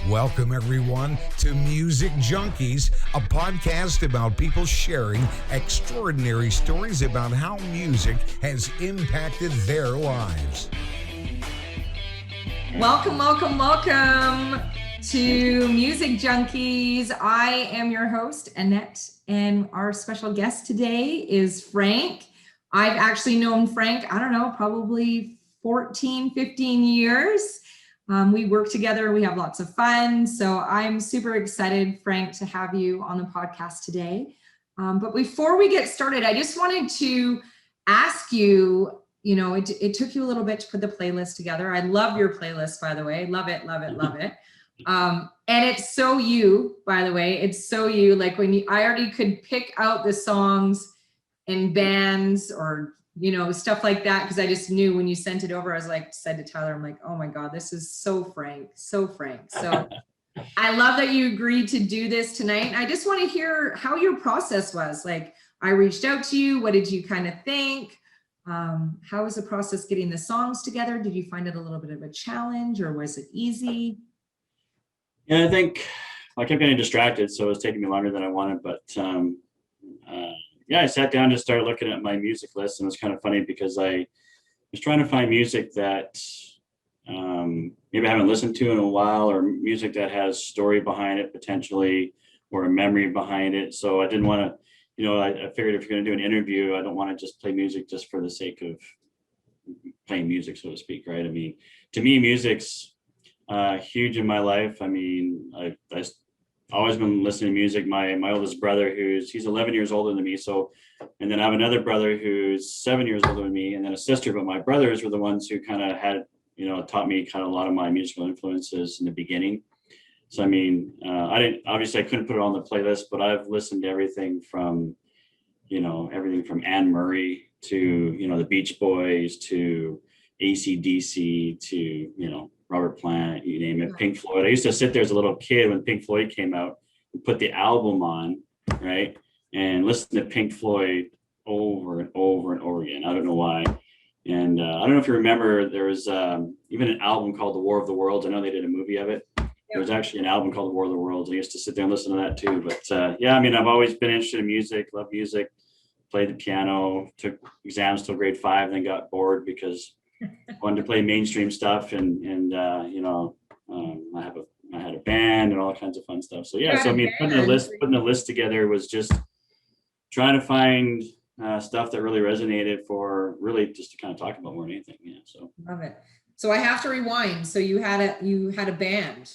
Welcome, everyone, to Music Junkies, a podcast about people sharing extraordinary stories about how music has impacted their lives. Welcome to Music Junkies. I am your host, Annette, and our special guest today is Frank. I've actually known Frank, I don't know, probably 14, 15 years. We work together, we have lots of fun. So I'm super excited, Frank, to have you on the podcast today. But before we get started, I just wanted to ask you, it took you a little bit to put the playlist together. I love your playlist, by the way. Love it. And it's so you, by the way. It's so you. Like I already could pick out the songs and bands or stuff like that, because I just knew when you sent it over. I was like, said to Tyler, I'm like, oh my God, this is so Frank. So I love that you agreed to do this tonight. I just want to hear how your process was. Like, I reached out to you. What did you kind of think? How was the process getting the songs together? Did you find it a little bit of a challenge, or was it easy? Yeah, I think I kept getting distracted, so it was taking me longer than I wanted. But I sat down to start looking at my music list, and it was kind of funny because I was trying to find music that maybe I haven't listened to in a while, or music that has story behind it potentially, or a memory behind it. So I didn't want to, I figured if you're going to do an interview, I don't want to just play music just for the sake of playing music, so to speak, right? I mean, to me, music's huge in my life. I mean, I've always been listening to music. My oldest brother, he's 11 years older than me. So, and then I have another brother who's 7 years older than me, and then a sister. But my brothers were the ones who kind of had, taught me kind of a lot of my musical influences in the beginning. So, I mean, I couldn't put it on the playlist, but I've listened to everything from Anne Murray to, the Beach Boys to AC/DC to, Robert Plant, you name it, Pink Floyd. I used to sit there as a little kid when Pink Floyd came out and put the album on, right? And listen to Pink Floyd over and over and over again. I don't know why. And I don't know if you remember, there was even an album called The War of the Worlds. I know they did a movie of it. There was actually an album called The War of the Worlds. I used to sit there and listen to that too. But I've always been interested in music, love music, played the piano, took exams till grade 5, then got bored because wanted to play mainstream stuff, and I had a band and all kinds of fun stuff. So putting a list together was just trying to find stuff that really resonated, for really just to kind of talk about more than anything. Yeah. So love it. So I have to rewind. So you had a band.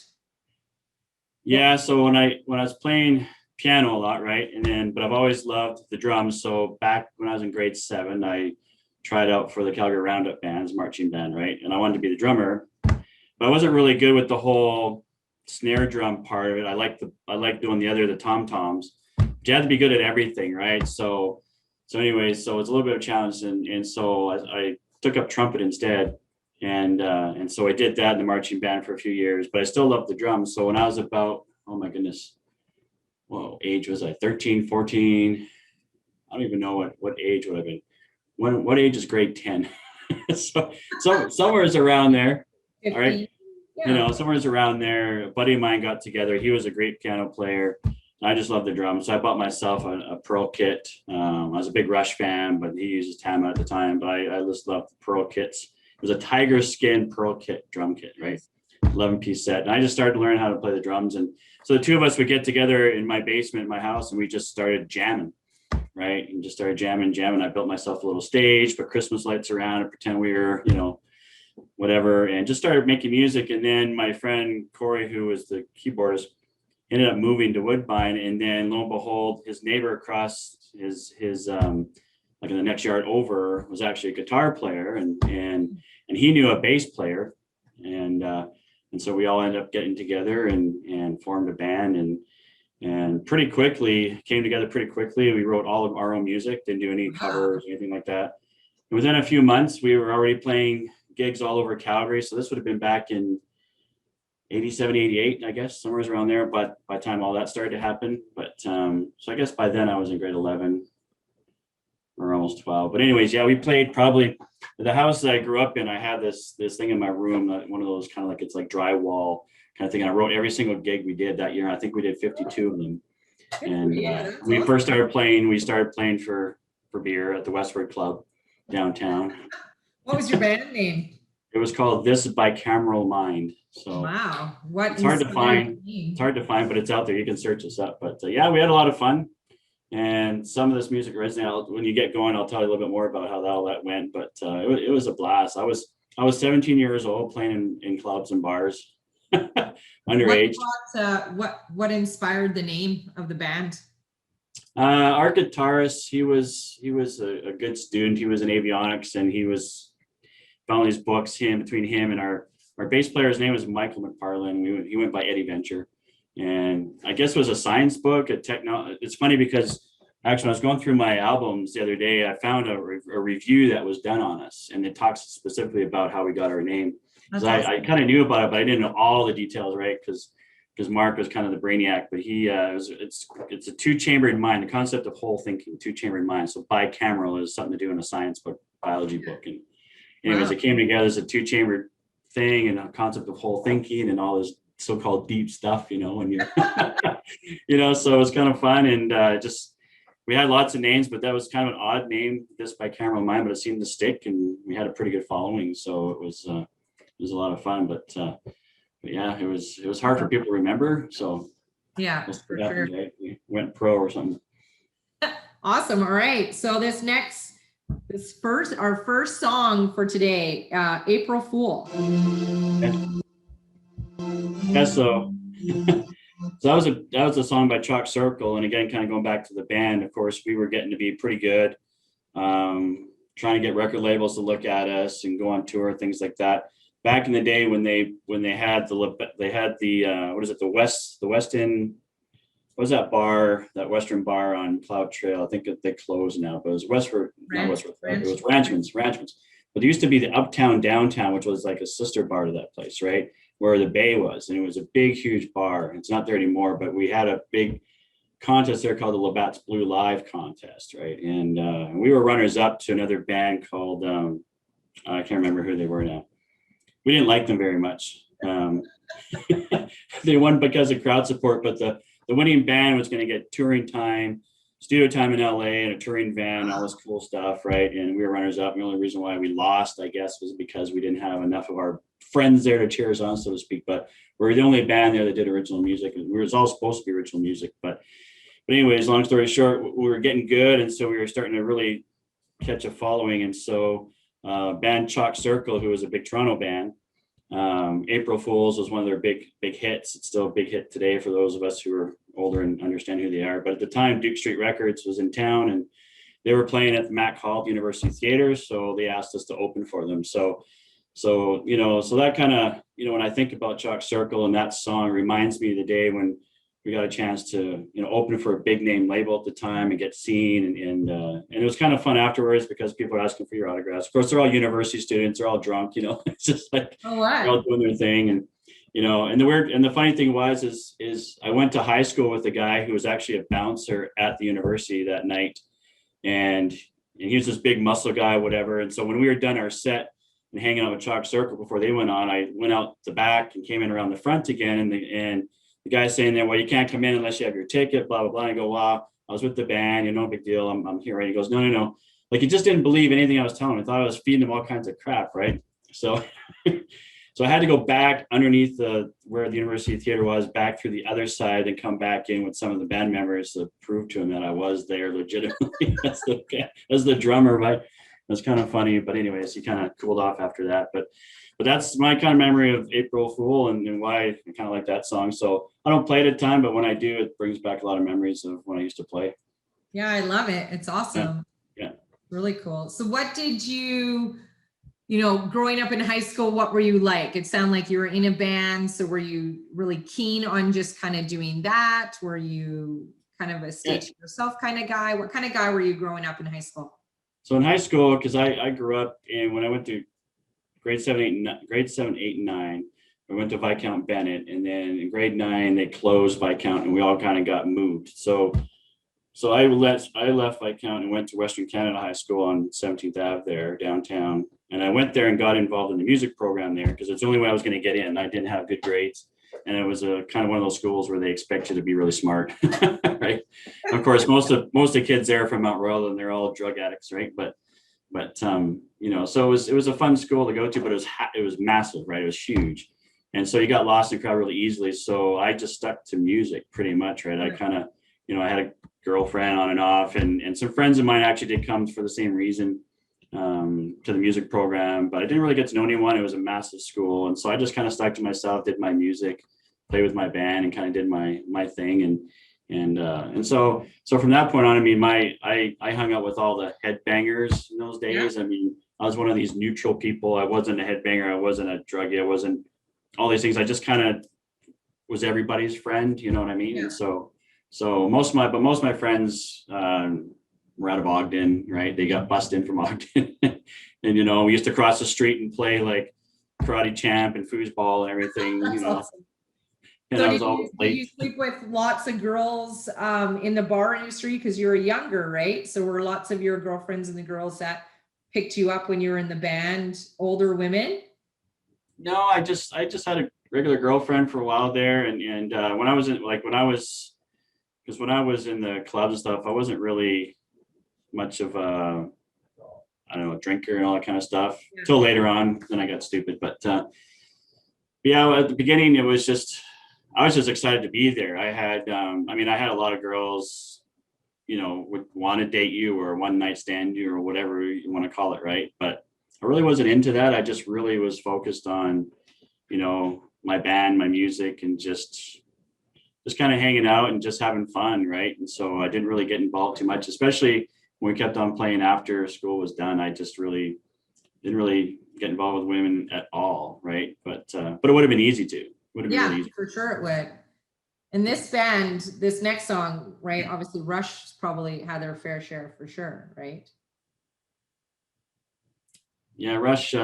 Yeah. So when I was playing piano a lot, right, but I've always loved the drums. So back when I was in grade 7, I tried out for the Calgary Roundup band's marching band, right? And I wanted to be the drummer, but I wasn't really good with the whole snare drum part of it. I like doing the tom-toms. But you had to be good at everything, right? So it's a little bit of a challenge, and so I took up trumpet instead, and so I did that in the marching band for a few years. But I still loved the drums. So when I was about, oh my goodness, age was I? 13, 14? I don't even know what age would have been. What age is grade 10? so somewhere is around there. 50. All right. Yeah. Somewhere is around there. A buddy of mine got together. He was a great piano player. I just loved the drums. So I bought myself a Pearl kit. I was a big Rush fan, but he uses Tama at the time. But I just loved the Pearl kits. It was a tiger skin Pearl kit, drum kit, right? 11-piece set. And I just started to learn how to play the drums. And so the two of us would get together in my basement, in my house, and we just started jamming. Right. And just started jamming. I built myself a little stage, put Christmas lights around and pretend we were, whatever, and just started making music. And then my friend Corey, who was the keyboardist, ended up moving to Woodbine. And then lo and behold, his neighbor across his like in the next yard over was actually a guitar player, and he knew a bass player. And so we all ended up getting together and formed a band, and came together pretty quickly. We wrote all of our own music, didn't do any covers or anything like that. And within a few months, we were already playing gigs all over Calgary. So this would have been back in 87, 88, I guess, somewhere around there. But by the time all that started to happen, so I guess by then I was in grade 11 or almost 12. But anyways, we played probably the house that I grew up in. I had this thing in my room, one of those kind of like, it's like drywall kind of thing. I wrote every single gig we did that year. I think we did 52 of them. And that's we awesome. first started playing for beer at the Westward Club downtown. What was your band name? It was called This Bicameral Mind. So Wow, it's hard to find. It's hard to find, but it's out there. You can search us up. But yeah, we had a lot of fun. And some of this music originated. When you get going, I'll tell you a little bit more about how all that went. But it was a blast. I was 17 years old playing in clubs and bars, underage. What inspired the name of the band? Our guitarist, he was a good student. He was in avionics, and he found these books. Between him and our bass player, his name was Michael McParlin. He went by Eddie Venture, and I guess it was a science book. It's funny because actually, when I was going through my albums the other day, I found a review that was done on us, and it talks specifically about how we got our name. Because I kind of knew about it, but I didn't know all the details, right? Because Mark was kind of the brainiac, but it's a two-chambered mind. The concept of whole thinking, two-chambered mind. So bicameral is something to do in a science book, biology book, and anyways, it came together as a two-chambered thing and a concept of whole thinking and all this so-called deep stuff, when you're, so it was kind of fun. And we had lots of names, but that was kind of an odd name, This Bicameral Mind, but it seemed to stick, and we had a pretty good following. So it was a lot of fun, but yeah, it was hard for people to remember. So yeah, for sure. Right? We went pro or something. Awesome. All right. So our first song for today, April Fool. Yeah, so that was a song by Chalk Circle, and again, kind of going back to the band. Of course, we were getting to be pretty good, trying to get record labels to look at us and go on tour, things like that. Back in the day when they had the Westin. What was that bar? That Western bar on Cloud Trail? I think they closed now, but it was Westford. It was Ranchman's. But there used to be the Uptown Downtown, which was like a sister bar to that place, right? Where the Bay was, and it was a big, huge bar. It's not there anymore, but we had a big contest there called the Labatt's Blue Live contest, right? And we were runners up to another band called I can't remember who they were now. We didn't like them very much. They won because of crowd support, but the winning band was going to get touring time, studio time in LA, and a touring van, all this cool stuff, right? And we were runners up. And the only reason why we lost, I guess, was because we didn't have enough of our friends there to cheer us on, so to speak. But we were the only band there that did original music. It was all supposed to be original music. But anyways, long story short, we were getting good. And so we were starting to really catch a following. And so band Chalk Circle, who was a big Toronto band, April Fools was one of their big hits. It's still a big hit today for those of us who are older and understand who they are. But at the time, Duke Street Records was in town, and they were playing at the Mac Hall University Theater, so they asked us to open for them. So that kind of, when I think about Chalk Circle and that song, reminds me of the day when we got a chance to open for a big name label at the time and get seen, and it was kind of fun afterwards because people are asking for your autographs. Of course, they're all university students, they're all drunk, it's just like they're all doing their thing. And and the funny thing is I went to high school with a guy who was actually a bouncer at the university that night, and he was this big muscle guy, whatever. And so when we were done our set and hanging out with Chalk Circle before they went on, I went out the back and came in around the front again, and the guy's saying there, well, you can't come in unless you have your ticket, blah, blah, blah. And I go, wow, I was with the band, no big deal. I'm here, right? He goes, no. Like, he just didn't believe anything I was telling him. I thought I was feeding him all kinds of crap, right? So, so I had to go back underneath where the University Theater was, back through the other side, and come back in with some of the band members to prove to him that I was there legitimately as the drummer, right? It was kind of funny, but anyways, he kind of cooled off after that. But that's my kind of memory of April Fool and why I kind of like that song. So I don't play it at the time, but when I do, it brings back a lot of memories of when I used to play. Yeah, I love it. It's awesome. Yeah. Really cool. So what did you growing up in high school, what were you like? It sounded like you were in a band. So were you really keen on just kind of doing that? Were you kind of a stage yourself kind of guy? What kind of guy were you growing up in high school? So in high school, because I grew up when I went to grade 7, 8, and 9, I went to Viscount Bennett, and then in grade 9 they closed Viscount, and we all kind of got moved. So I left Viscount and went to Western Canada High School on 17th Ave there downtown, and I went there and got involved in the music program there because it's the only way I was going to get in. I didn't have good grades, And it was a kind of one of those schools where they expect you to be really smart, right? Of course, most of the kids there are from Mount Royal, and they're all drug addicts, right? But so it was a fun school to go to, but it was massive, right? It was huge, and so you got lost in the crowd really easily. So I just stuck to music pretty much, right? I kind of, I had a girlfriend on and off, and some friends of mine actually did come for the same reason to the music program, but I didn't really get to know anyone. It was a massive school, and so I just kind of stuck to myself, did my music, played with my band, and kind of did my thing, and so from that point on, I mean, I hung out with all the headbangers in those days. I mean, I was one of these neutral people. I wasn't a headbanger, I wasn't a druggie, I wasn't all these things. I just kind of was everybody's friend, you know what I mean? And so most of my friends were out of Ogden, right? They got bussed in from Ogden. And we used to cross the street and play like karate champ and foosball and everything. That's awesome. And so did you sleep with lots of girls in the bar industry because you were younger, right? So were lots of your girlfriends and the girls that picked you up when you were in the band older women? No, I just had a regular girlfriend for a while there, and when I was in the clubs and stuff, I wasn't really much of a drinker and all that kind of stuff until later on. Then I got stupid, but at the beginning I was just excited to be there. I had a lot of girls, would want to date you or one night stand you or whatever you want to call it, right? But I really wasn't into that. I just really was focused on, my band, my music, and just kind of hanging out and just having fun, right? And so I didn't really get involved too much, especially when we kept on playing after school was done. I just really didn't really get involved with women at all, right? But it would have been easy to. Would have been really easy. For sure it would. And this band, this next song, right? Obviously, Rush probably had their fair share for sure, right? Yeah, Rush.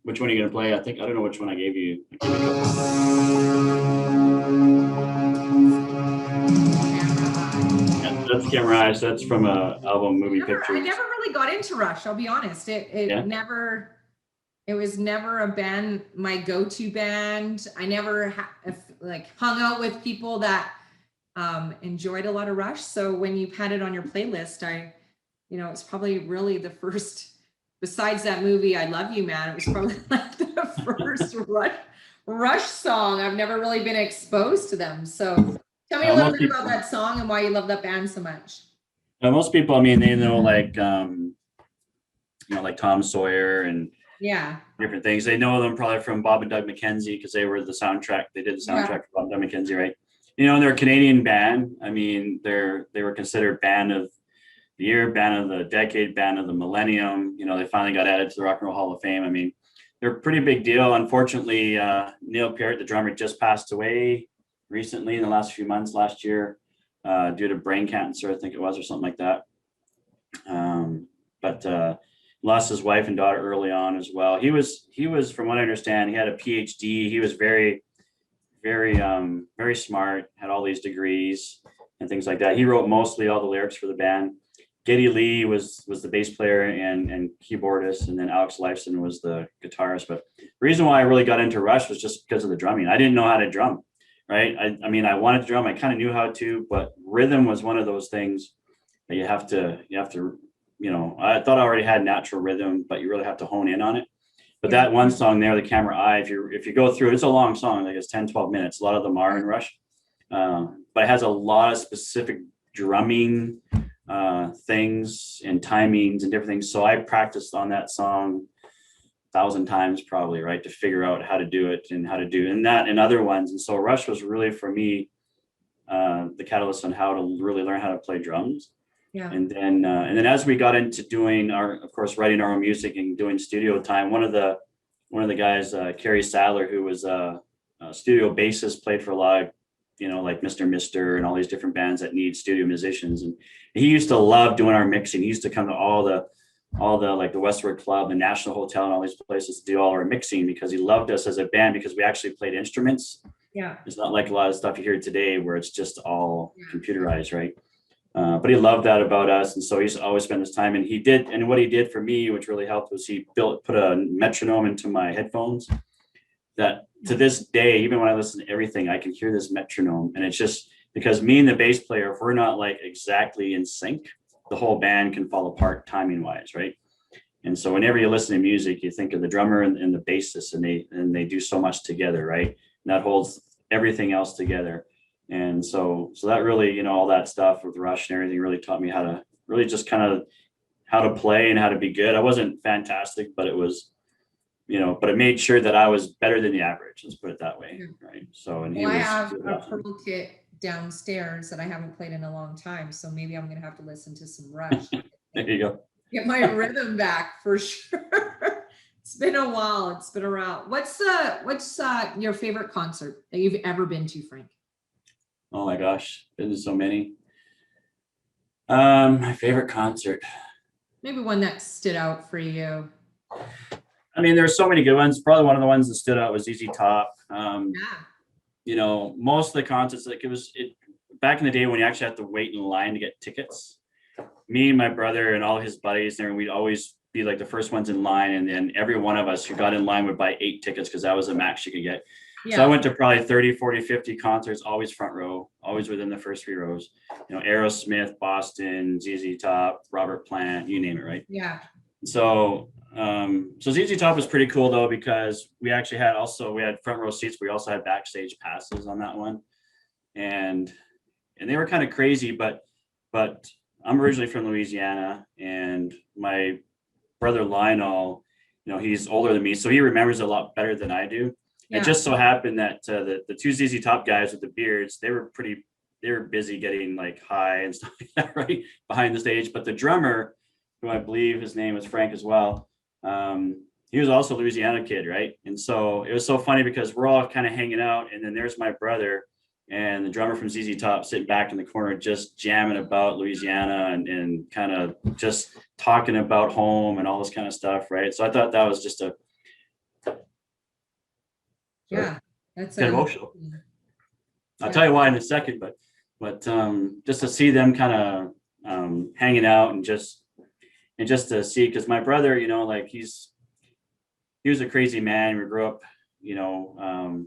Which one are you gonna play? I don't know which one I gave you. That's Camera Eyes. That's from a album Moving Pictures. I never really got into Rush. I'll be honest. It was never a band, my go-to band. I never hung out with people that enjoyed a lot of Rush. So when you had it on your playlist, it's probably really the first. Besides that movie, I Love You, Man, it was probably like the first Rush song. I've never really been exposed to them. So tell me a little bit about that song and why you love that band so much. Most people, I mean, they know like Tom Sawyer and different things. They know them probably from Bob and Doug McKenzie because they were the soundtrack. They did the soundtrack for Bob and Doug McKenzie, right? And they're a Canadian band. I mean, they were considered band of the year, band of the decade, band of the millennium. They finally got added to the Rock and Roll Hall of Fame. I mean, they're a pretty big deal. Unfortunately, Neil Peart, the drummer, just passed away recently in the last few months, last year, due to brain cancer, I think it was, or something like that. But lost his wife and daughter early on as well. He was, from what I understand, he had a PhD. He was very, very, very smart, had all these degrees and things like that. He wrote mostly all the lyrics for the band. Geddy Lee was the bass player and keyboardist, and then Alex Lifeson was the guitarist. But the reason why I really got into Rush was just because of the drumming. I didn't know how to drum, right? I mean, I wanted to drum. I kind of knew how to, but rhythm was one of those things that you have to, I thought I already had natural rhythm, but you really have to hone in on it. But that one song there, The Camera Eye, if you go through it, it's a long song, like it's 10, 12 minutes. A lot of them are in Rush, but it has a lot of specific drumming things and timings and different things. So I practiced on that song 1,000 times probably, right, to figure out how to do it and that and other ones. And so Rush was really for me the catalyst on how to really learn how to play drums. And then as we got into doing writing our own music and doing studio time, one of the guys, Kerry Sadler, who was a studio bassist, played for a lot of like Mr. and all these different bands that need studio musicians. And he used to love doing our mixing. He used to come to all the like the Westwood Club, the National Hotel, and all these places to do all our mixing because he loved us as a band because we actually played instruments. Yeah. It's not like a lot of stuff you hear today where it's just all computerized, right? But he loved that about us. And so he's always spent his time, and what he did for me, which really helped, was he put a metronome into my headphones. that to this day, even when I listen to everything, I can hear this metronome. And it's just because me and the bass player, if we're not like exactly in sync, the whole band can fall apart timing wise, right? And so whenever you listen to music, you think of the drummer and the bassist, and they do so much together, right? And that holds everything else together. And so that really, you know, all that stuff with Rush and everything really taught me how to really just kind of how to play and how to be good. I wasn't fantastic, but it was, you know, but it made sure that I was better than the average. Let's put it that way, right? So, and he Well, I was. have a Pearl kit downstairs that I haven't played in a long time, so maybe I'm gonna have to listen to some Rush. There you go. Get my rhythm back for sure. It's been a while. It's been around. What's your favorite concert that you've ever been to, Frank? Oh my gosh, been to so many. My favorite concert. Maybe one that stood out for you. I mean, there's so many good ones. Probably one of the ones that stood out was ZZ Top. Yeah. You know, most of the concerts, like it back in the day when you actually had to wait in line to get tickets. Me and my brother and all his buddies there, and we'd always be like the first ones in line, and then every one of us who got in line would buy 8 tickets because that was the max you could get. Yeah. So I went to probably 30, 40, 50 concerts, always front row, always within the first 3 rows. You know, Aerosmith, Boston, ZZ Top, Robert Plant, you name it, right? Yeah. So ZZ Top was pretty cool though, because we actually had we had front row seats. We also had backstage passes on that one, and they were kind of crazy, but I'm originally from Louisiana, and my brother Lionel, you know, he's older than me, so he remembers a lot better than I do. Yeah. It just so happened that the 2 ZZ Top guys with the beards, they were busy getting like high and stuff like that, right, behind the stage. But the drummer, who I believe his name was Frank as well, he was also a Louisiana kid, right? And so it was so funny because we're all kind of hanging out, and then there's my brother and the drummer from ZZ Top sitting back in the corner just jamming about Louisiana and kind of just talking about home and all this kind of stuff, right? So I thought that was just that's emotional. I'll tell you why in a second, but just to see them kind of hanging out and just to see, because my brother, you know, like he was a crazy man. We grew up, you know,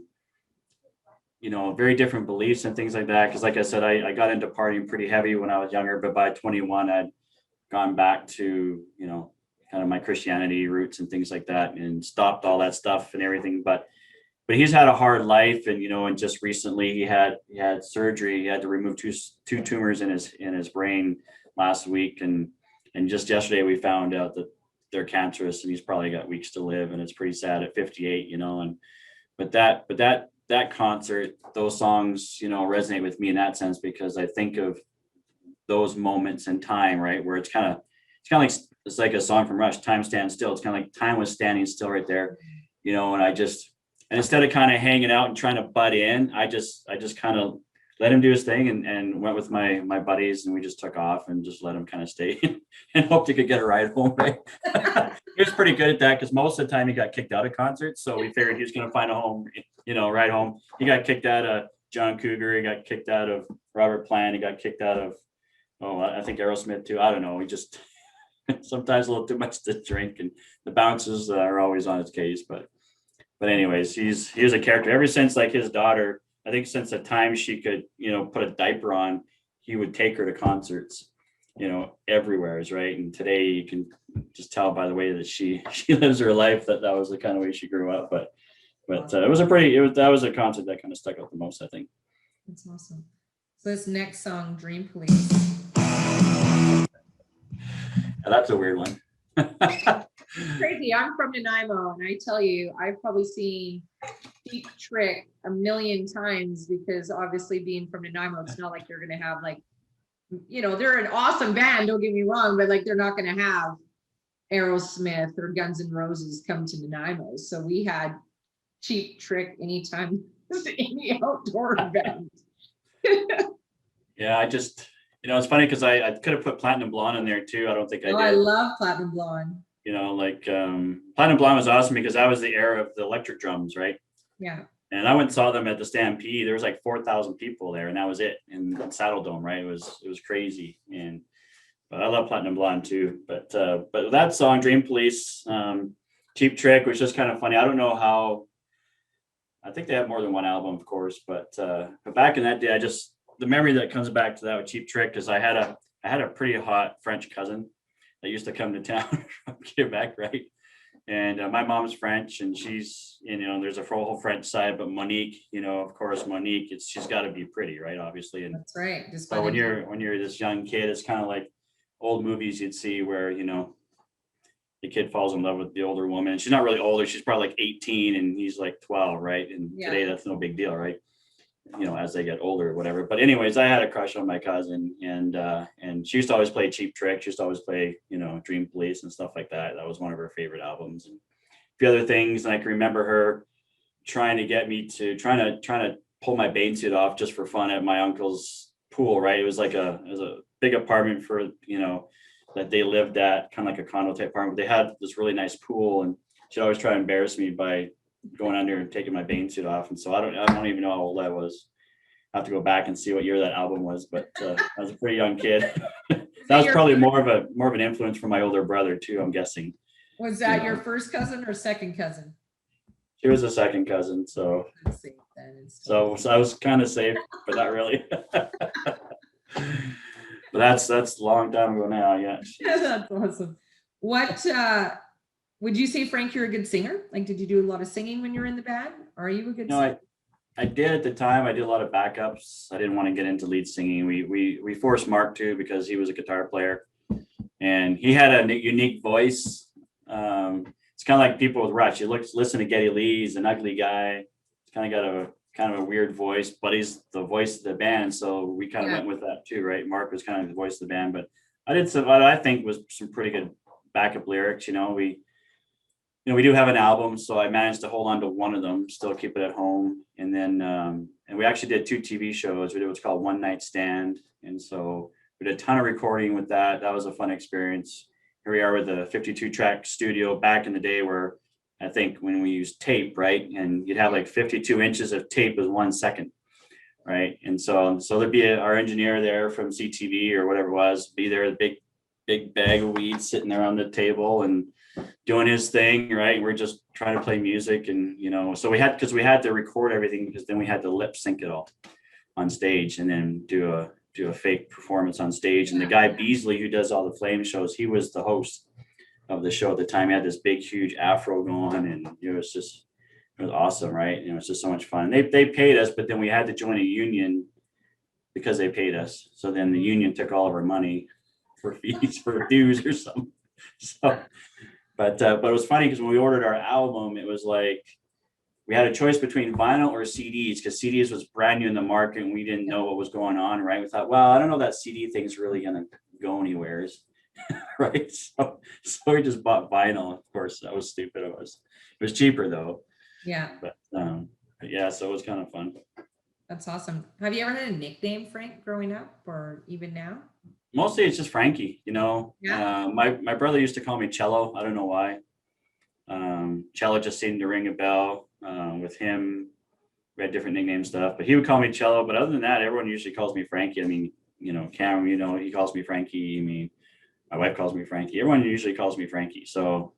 very different beliefs and things like that. Because like I said, I got into partying pretty heavy when I was younger, but by 21, I'd gone back to, you know, kind of my Christianity roots and things like that, and stopped all that stuff and everything. But he's had a hard life, and, you know, and just recently he had surgery. He had to remove two tumors in his brain last week, and just yesterday we found out that they're cancerous, and he's probably got weeks to live, and it's pretty sad at 58, you know. And but that concert, those songs, you know, resonate with me in that sense, because I think of those moments in time, right, where it's kind of like, it's like a song from Rush, Time Stands Still. It's kind of like time was standing still right there, you know. And instead of kind of hanging out and trying to butt in, I just kind of let him do his thing, and went with my buddies, and we just took off and just let him kind of stay and hoped he could get a ride home, right? He was pretty good at that, because most of the time he got kicked out of concerts, so we figured he was going to find a home, you know, ride home. He got kicked out of John Cougar, he got kicked out of Robert Plant, he got kicked out of, I think Aerosmith too. I don't know. He just sometimes a little too much to drink, and the bounces are always on his case. But anyways, he was a character ever since, like, his daughter. I think since the time she could, you know, put a diaper on, he would take her to concerts, you know, everywhere, right? And today you can just tell by the way that she lives her life that was the kind of way she grew up. But that was a concert that kind of stuck out the most, I think. That's awesome. So this next song, Dream Police. Now, that's a weird one. Crazy. I'm from Nanaimo, and I tell you, I've probably seen Cheap Trick a million times, because obviously being from Nanaimo, it's not like they're going to have, like, you know, they're an awesome band, don't get me wrong, but like they're not going to have Aerosmith or Guns N' Roses come to Nanaimo. So we had Cheap Trick anytime any outdoor event. Yeah, you know, it's funny because I could have put Platinum Blonde in there too. I don't think I did. I love Platinum Blonde. You know, like Platinum Blonde was awesome because that was the era of the electric drums, right? Yeah. And I went and saw them at the Stampede. There was like 4,000 people there, and that was it in Saddle Dome, right? It was crazy. But I love Platinum Blonde too. But that song, Dream Police, Cheap Trick, was just kind of funny. I don't know how I think they have more than one album, of course, but back in that day, the memory that comes back to that with Cheap Trick is I had a pretty hot French cousin that used to come to town from Quebec, right? And my mom's French, and she's, there's a whole French side, but Monique, of course, Monique, she's got to be pretty, right? Obviously, and That's right. Just so when you're this young kid, it's kind of like old movies you'd see where the kid falls in love with the older woman. She's not really older; she's probably like 18, and he's like 12, right? And today that's no big deal, right? As they get older or whatever. But anyways, I had a crush on my cousin, and she used to always play Cheap Trick. She used to always play, Dream Police and stuff like that. That was one of her favorite albums, and a few other things. And I can remember her trying to get me to trying to pull my bathing suit off just for fun at my uncle's pool, right? It was a big apartment for, that they lived at, kind of like a condo type apartment. They had this really nice pool, and she'd always try to embarrass me by going under and taking my bathing suit off. And so I don't even know how old I was. I have to go back and see what year that album was, but I was a pretty young kid. That was probably more of an influence from my older brother too, I'm guessing. Was that your first cousin or second cousin? She was a second cousin, so I was kind of safe, but not really. But that's a long time ago now. Yeah. That's awesome. What would you say, Frank, you're a good singer? Like, did you do a lot of singing when you were in the band? Or are you a good singer? I did at the time. I did a lot of backups. I didn't want to get into lead singing. We forced Mark to, because he was a guitar player, and he had a unique voice. It's kind of like people with Rush. You listen to Geddy Lee. He's an ugly guy. He's kind of a weird voice, but he's the voice of the band. So we kind of went with that too, right? Mark was kind of the voice of the band, but I did what I think was some pretty good backup lyrics. We do have an album, so I managed to hold on to one of them, still keep it at home. And then, and we actually did 2 TV shows. We did what's called One Night Stand. And so we did a ton of recording with that. That was a fun experience. Here we are with a 52 track studio back in the day, where I think when we used tape, right? And you'd have like 52 inches of tape as 1 second, right? And so there'd be our engineer there from CTV or whatever it was, be there, the big bag of weed sitting there on the table and doing his thing, right? We're just trying to play music, and so we had to record everything, because then we had to lip sync it all on stage and then do a fake performance on stage. And the guy Beasley, who does all the Flame shows, he was the host of the show at the time. He had this big huge afro going, and it was awesome, right? It's just so much fun. They paid us, but then we had to join a union because they paid us. So then the union took all of our money for fees for dues or something. So but it was funny, because when we ordered our album, it was like we had a choice between vinyl or CDs, because CDs was brand new in the market and we didn't know what was going on, right? We thought, well, I don't know that CD thing's really gonna go anywhere. Right. So we just bought vinyl. Of course, that was stupid. It was cheaper though. Yeah. But yeah, so it was kind of fun. That's awesome. Have you ever had a nickname, Frank, growing up, or even now? Mostly it's just Frankie, Yeah. My brother used to call me Cello. I don't know why. Cello just seemed to ring a bell. With him, we had different nickname stuff, but he would call me Cello. But other than that, everyone usually calls me Frankie. I mean, Cameron, he calls me Frankie. I mean, my wife calls me Frankie. Everyone usually calls me Frankie. So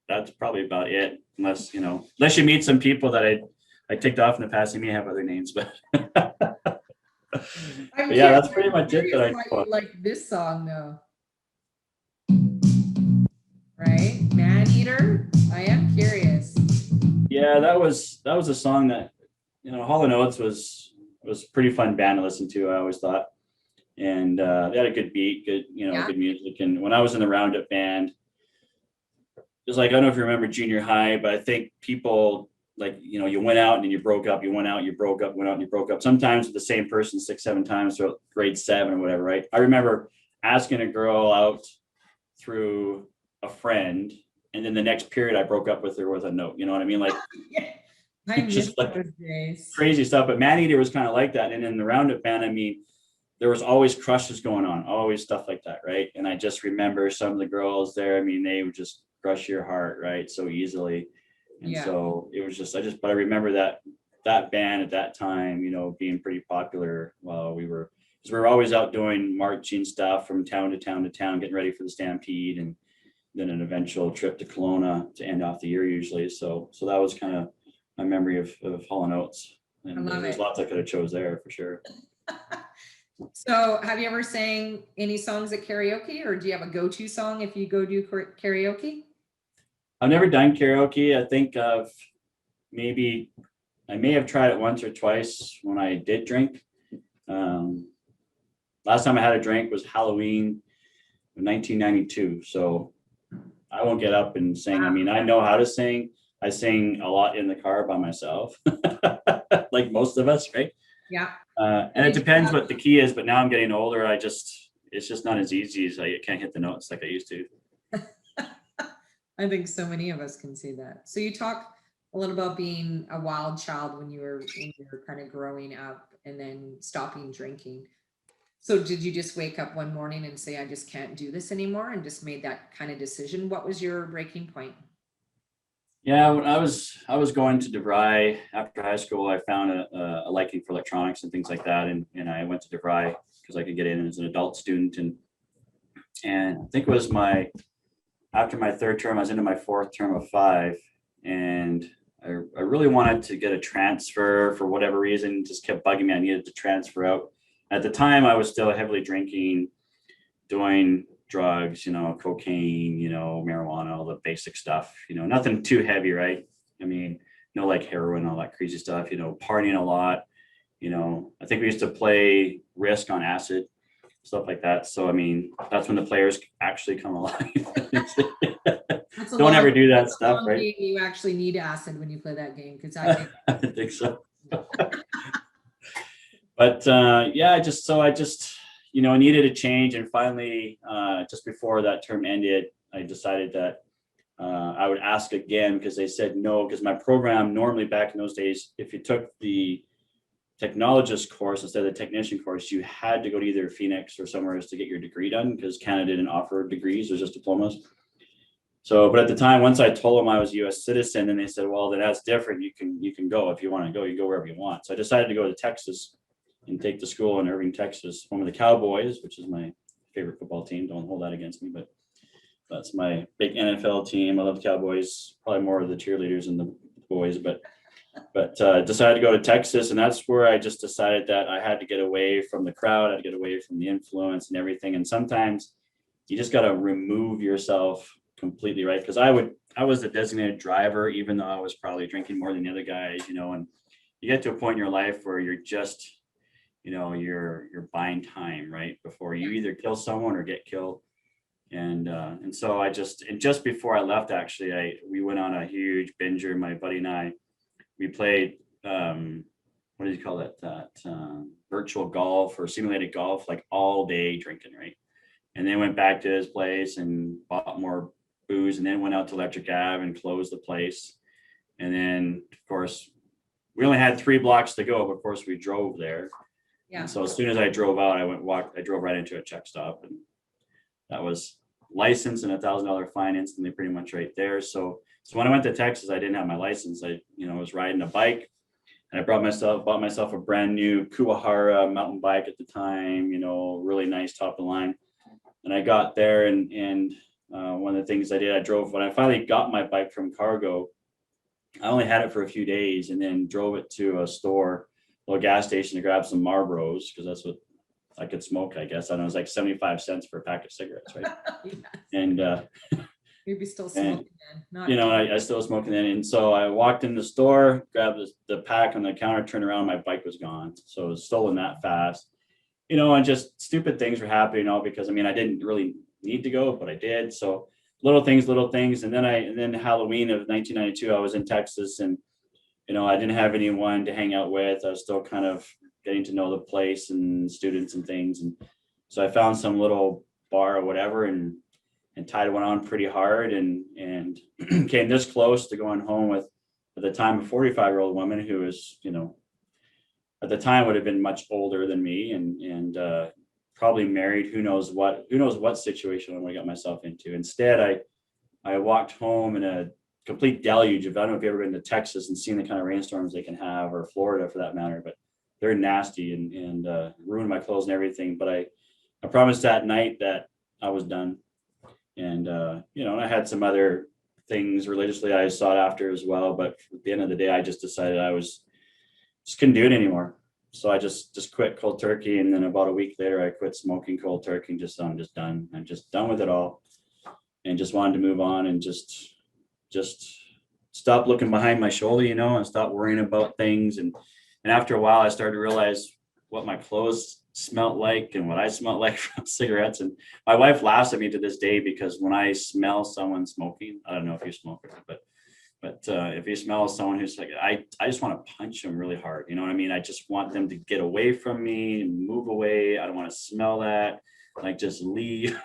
that's probably about it. Unless you meet some people that I ticked off in the past, you may have other names, but but yeah, that's pretty much it. That I like this song though, right? Man Eater. I am curious. Yeah, that was a song that Hall & Oates was a pretty fun band to listen to. I always thought, and they had a good beat, good good music. And when I was in the Roundup band, it was like, I don't know if you remember junior high, but I think people, like, you went out and then you broke up, you went out, you broke up, went out and you broke up, sometimes with the same person 6-7 times throughout grade 7 or whatever, right? I remember asking a girl out through a friend, and then the next period I broke up with her with a note. You know what I mean? Like, I just like those days. Crazy stuff. But Man Eater was kind of like that. And in the Roundup band, I mean, there was always crushes going on, always stuff like that, right? And I just remember some of the girls there, I mean, they would just crush your heart, right, so easily. And so it was just, but I remember that band at that time, being pretty popular while because we were always out doing marching stuff from town to town to town, getting ready for the Stampede, and then an eventual trip to Kelowna to end off the year usually. So that was kind of memory of Hall and Oates. And I love there's it. lots I could have chose there for sure. So have you ever sang any songs at karaoke, or do you have a go-to song if you go do karaoke? I've never done karaoke. I think I may have tried it once or twice when I did drink. Last time I had a drink was Halloween of 1992. So I won't get up and sing. I mean, I know how to sing. I sing a lot in the car by myself, like most of us, right? Yeah. And it depends what the key is, but now I'm getting older. It's just not as easy as I can't hit the notes like I used to. I think so many of us can see that. So you talk a little about being a wild child when you were kind of growing up and then stopping drinking. So did you just wake up one morning and say, I just can't do this anymore, and just made that kind of decision? What was your breaking point? Yeah, when I was going to DeVry after high school, I found a liking for electronics and things like that, and I went to DeVry because I could get in as an adult student, and I think it was after my third term, I was into my fourth term of 5, and I really wanted to get a transfer for whatever reason. It just kept bugging me. I needed to transfer out. At the time, I was still heavily drinking, doing drugs, cocaine, marijuana, all the basic stuff, nothing too heavy, right? I mean, like heroin, all that crazy stuff, partying a lot, I think we used to play Risk on acid, stuff like that. So, I mean, that's when the players actually come alive. Don't ever do that stuff, right? You actually need acid when you play that game, because I think so. But yeah, I just needed a change, and finally, just before that term ended, I decided that I would ask again, because they said no. Because my program normally back in those days, if you took the technologist course instead of the technician course, you had to go to either Phoenix or somewhere else to get your degree done, because Canada didn't offer degrees; it was just diplomas. So, but at the time, once I told them I was a U.S. citizen, and they said, well, then that's different. You can go if you want to go. You go wherever you want. So I decided to go to Texas and take the school in Irving, Texas, home of the Cowboys, which is my favorite football team. Don't hold that against me, but that's my big NFL team. I love the Cowboys, probably more of the cheerleaders and the boys, but decided to go to Texas, and that's where I just decided that I had to get away from the crowd. I had to get away from the influence and everything. And sometimes you just got to remove yourself completely, right? Because I was the designated driver, even though I was probably drinking more than the other guys, and you get to a point in your life where you're just, you're buying time, right? Before you either kill someone or get killed. And so just before I left, actually, we went on a huge binger, my buddy and I. We played, what do you call it? That virtual golf or simulated golf, like all day drinking, right? And then went back to his place and bought more booze, and then went out to Electric Ave and closed the place. And then, of course, we only had 3 blocks to go, but of course we drove there. Yeah. And so as soon as I drove out, I drove right into a check stop, and that was license and $1,000 fine instantly, pretty much right there. So when I went to Texas, I didn't have my license. I was riding a bike, and I bought myself a brand new Kuwahara mountain bike at the time, really nice, top of the line. And I got there, and one of the things I did, when I finally got my bike from Cargo, I only had it for a few days, and then drove it to a store, little gas station, to grab some Marlboros, because that's what I could smoke, I guess. I don't know, it was like 75 cents for a pack of cigarettes, right? Yes. And maybe still smoking then. I still was smoking then. And so I walked in the store, grabbed the pack on the counter, turned around, my bike was gone. So it was stolen that fast. And just stupid things were happening, because I didn't really need to go, but I did. So little things. And then Halloween of 1992, I was in Texas, and I didn't have anyone to hang out with. I was still kind of getting to know the place and students and things. And so I found some little bar or whatever, and tied one on pretty hard, and came this close to going home with, at the time, a 45-year-old woman who was, at the time would have been much older than me, and probably married. Who knows what situation I got myself into. Instead, I walked home in a complete deluge of, I don't know if you've ever been to Texas and seen the kind of rainstorms they can have, or Florida for that matter, but they're nasty, and ruined my clothes and everything. But I promised that night that I was done. And I had some other things religiously I sought after as well. But at the end of the day, I just decided I just couldn't do it anymore. So I just quit cold turkey. And then about a week later, I quit smoking cold turkey. I'm just done. I'm just done with it all, and just wanted to move on and just stop looking behind my shoulder, and stop worrying about things. And after a while, I started to realize what my clothes smelled like and what I smelled like from cigarettes. And my wife laughs at me to this day, because when I smell someone smoking, I don't know if you smoke, but if you smell someone who's like, I just want to punch them really hard. You know what I mean? I just want them to get away from me and move away. I don't want to smell that. Like, just leave.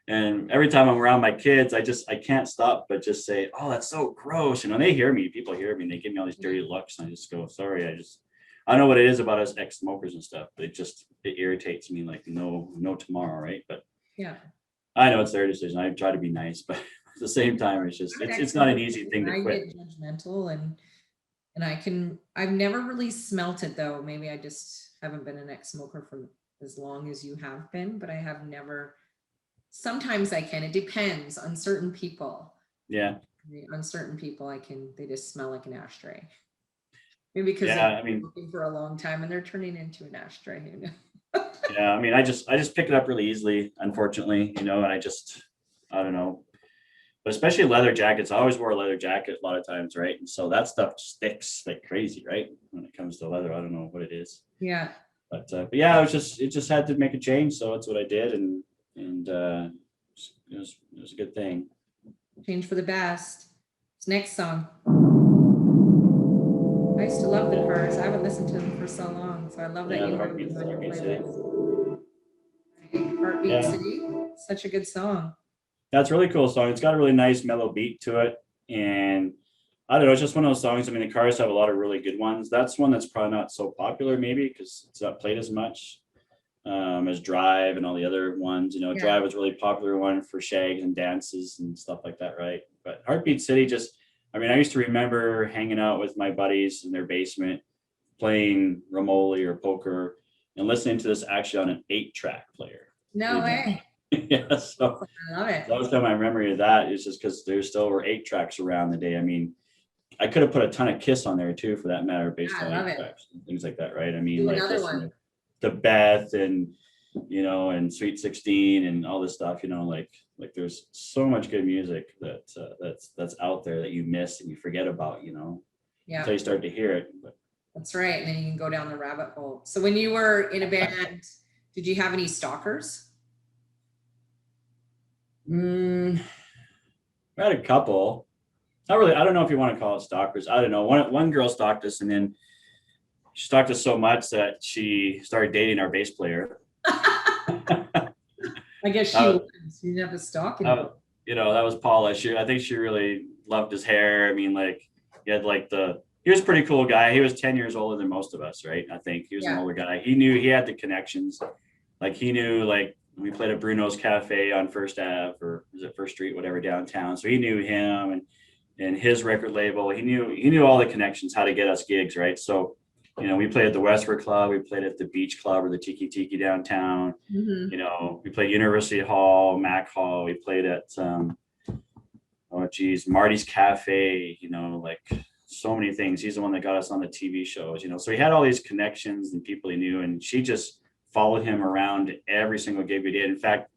And every time I'm around my kids, I can't stop but just say, oh, that's so gross. They hear me, people hear me, and they give me all these dirty looks. And I just go, sorry. I don't know what it is about us ex-smokers and stuff, but it irritates me, like, no tomorrow. Right. But Yeah. I know it's their decision. I try to be nice, but at the same time, it's not an easy thing to quit. I get judgmental, and I've never really smelt it though. Maybe I just haven't been an ex-smoker for as long as you have been, but I have never. Sometimes I can. It depends on certain people. Yeah. On certain people, they just smell like an ashtray. Maybe because they've been looking for a long time and they're turning into an ashtray. Yeah, I just pick it up really easily, unfortunately, and I don't know. But especially leather jackets. I always wore a leather jacket a lot of times, right? And so that stuff sticks like crazy, right? When it comes to leather, I don't know what it is. Yeah. But yeah, it just had to make a change, so that's what I did, and it was a good thing. Change for the best. This next song. I used to love the Cars. I haven't listened to them for so long, so I love that you have them on your playlist. Heartbeat City. Such a good song. That's a really cool song. It's got a really nice mellow beat to it, and I don't know, it's just one of those songs. I mean, the Cars have a lot of really good ones. That's one that's probably not so popular, maybe because it's not played as much as Drive and all the other ones. Drive was a really popular one for shags and dances and stuff like that, right? But Heartbeat City I used to remember hanging out with my buddies in their basement, playing Romoli or poker, and listening to this actually on an 8-track player. No way. Yeah, so I love it. That was my memory of that, is just because there still were 8 tracks around the day. I mean, I could have put a ton of Kiss on there too, for that matter, based on 8 tracks and things like that, right? I mean, like the Beth and and Sweet 16 and all this stuff, like there's so much good music that's out there that you miss and you forget about, until you start to hear it. But that's right. And then you can go down the rabbit hole. So when you were in a band, did you have any stalkers? I had a couple. Not really. I don't know if you want to call it stalkers. I don't know. One girl stalked us, and then she stalked us so much that she started dating our bass player. I guess she didn't have a stalk. That was Paula. I think she really loved his hair. I mean, like, he was a pretty cool guy. He was 10 years older than most of us, right? I think he was an older guy. He had the connections. Like, he knew, like, we played at Bruno's Cafe on First Ave, or was it First Street, whatever, downtown. So he knew him and his record label. He knew all the connections, how to get us gigs, right? So, we played at the Westward Club, we played at the Beach Club or the Tiki downtown. Mm-hmm. We played University Hall, Mac Hall. We played at Marty's Cafe. Like, so many things. He's the one that got us on the TV shows. So he had all these connections and people he knew, and she just followed him around every single gig we did. In fact,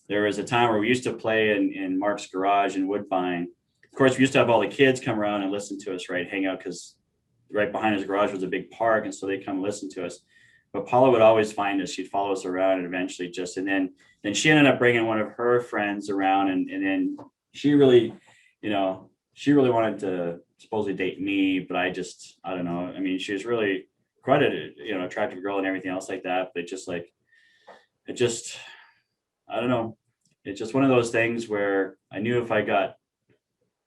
there was a time where we used to play in Mark's garage in Woodbine. Of course, we used to have all the kids come around and listen to us, right? Hang out, because right behind his garage was a big park, and so they come listen to us. But Paula would always find us. She'd follow us around, and eventually then she ended up bringing one of her friends around, and then she really wanted to supposedly date me, but I don't know. I mean, she was really quite a attractive girl and everything else like that, but I don't know. It's just one of those things where I knew if I got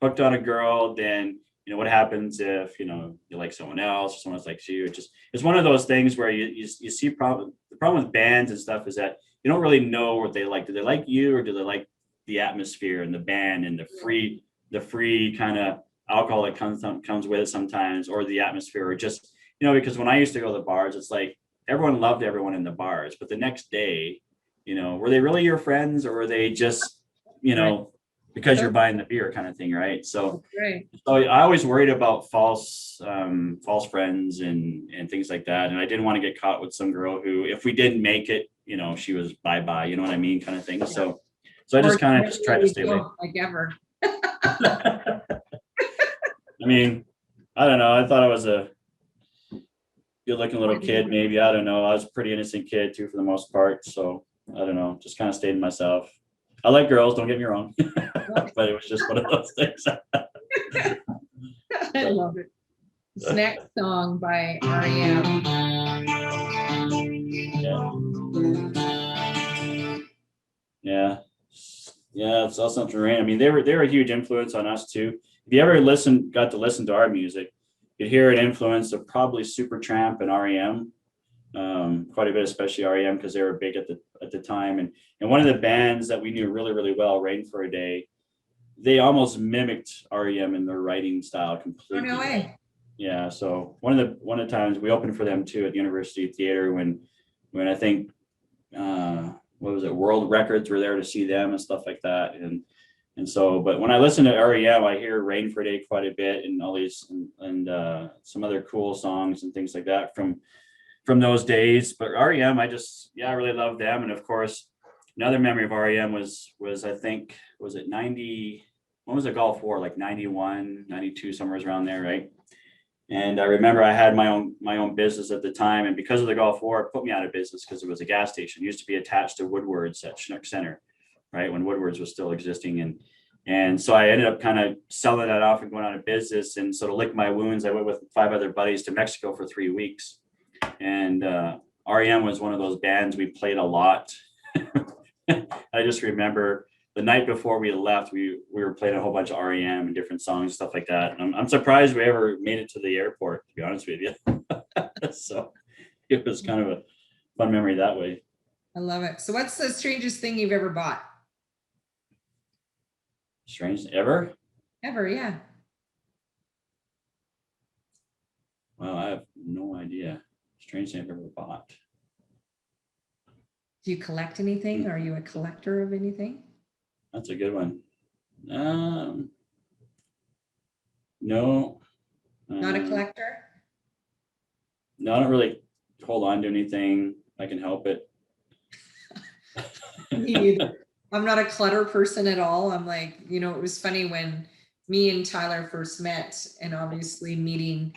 hooked on a girl, then what happens if you like someone else or someone else likes you. It's one of those things where you see the problem with bands and stuff is that you don't really know what they like. Do they like you, or do they like the atmosphere and the band and the free kind of alcohol that comes with it sometimes, or the atmosphere, or just because when I used to go to the bars, it's like everyone loved everyone in the bars, but the next day, were they really your friends, or were they just because you're buying the beer kind of thing, right? So, Right. so I always worried about false friends and things like that. And I didn't want to get caught with some girl who, if we didn't make it, you know, she was bye-bye, you know what I mean, kind of thing. So I just kind of just tried to stay away. Like ever. I mean, I don't know. I thought I was a good-looking little kid, maybe. I don't know. I was a pretty innocent kid too, for the most part. So I don't know. Just kind of stayed to myself. I like girls, don't get me wrong, but it was just one of those things. I love it. This next song by REM. Yeah, it's also something rain. I mean, they were a huge influence on us too. If you ever got to listen to our music, you'd hear an influence of probably Supertramp and REM, quite a bit, especially REM, because they were big at the time. And one of the bands that we knew really, really well, Rain for a Day, they almost mimicked REM in their writing style completely. Oh, no way. Yeah, so one of the times we opened for them too at University Theater when I think what was it, World Records were there to see them and stuff like that. And so, but when I listen to REM, I hear Rain for a Day quite a bit, and all these and some other cool songs and things like that from those days. But REM, I really love them. And of course, another memory of REM was I think, was it 90? When was the Gulf War? Like 91, 92, somewhere around there, right? And I remember I had my own business at the time, and because of the Gulf War, it put me out of business because it was a gas station. It used to be attached to Woodward's at Chinook Center, right, when Woodward's was still existing, and so I ended up kind of selling that off and going out of business. And so to lick my wounds, I went with 5 other buddies to Mexico for 3 weeks, and REM was one of those bands we played a lot. I just remember the night before we left, we were playing a whole bunch of REM and different songs and stuff like that. And I'm surprised we ever made it to the airport, to be honest with you. So it was kind of a fun memory that way. I love it. So what's the strangest thing you've ever bought? Strange ever? Ever, yeah. Well, I have no idea. Strange thing I've ever bought. Do you collect anything? Are you a collector of anything? That's a good one. No. Not a collector? No, I don't really hold on to anything. I can help it. Me neither. I'm not a clutter person at all. I'm like, you know, it was funny when me and Tyler first met, and obviously meeting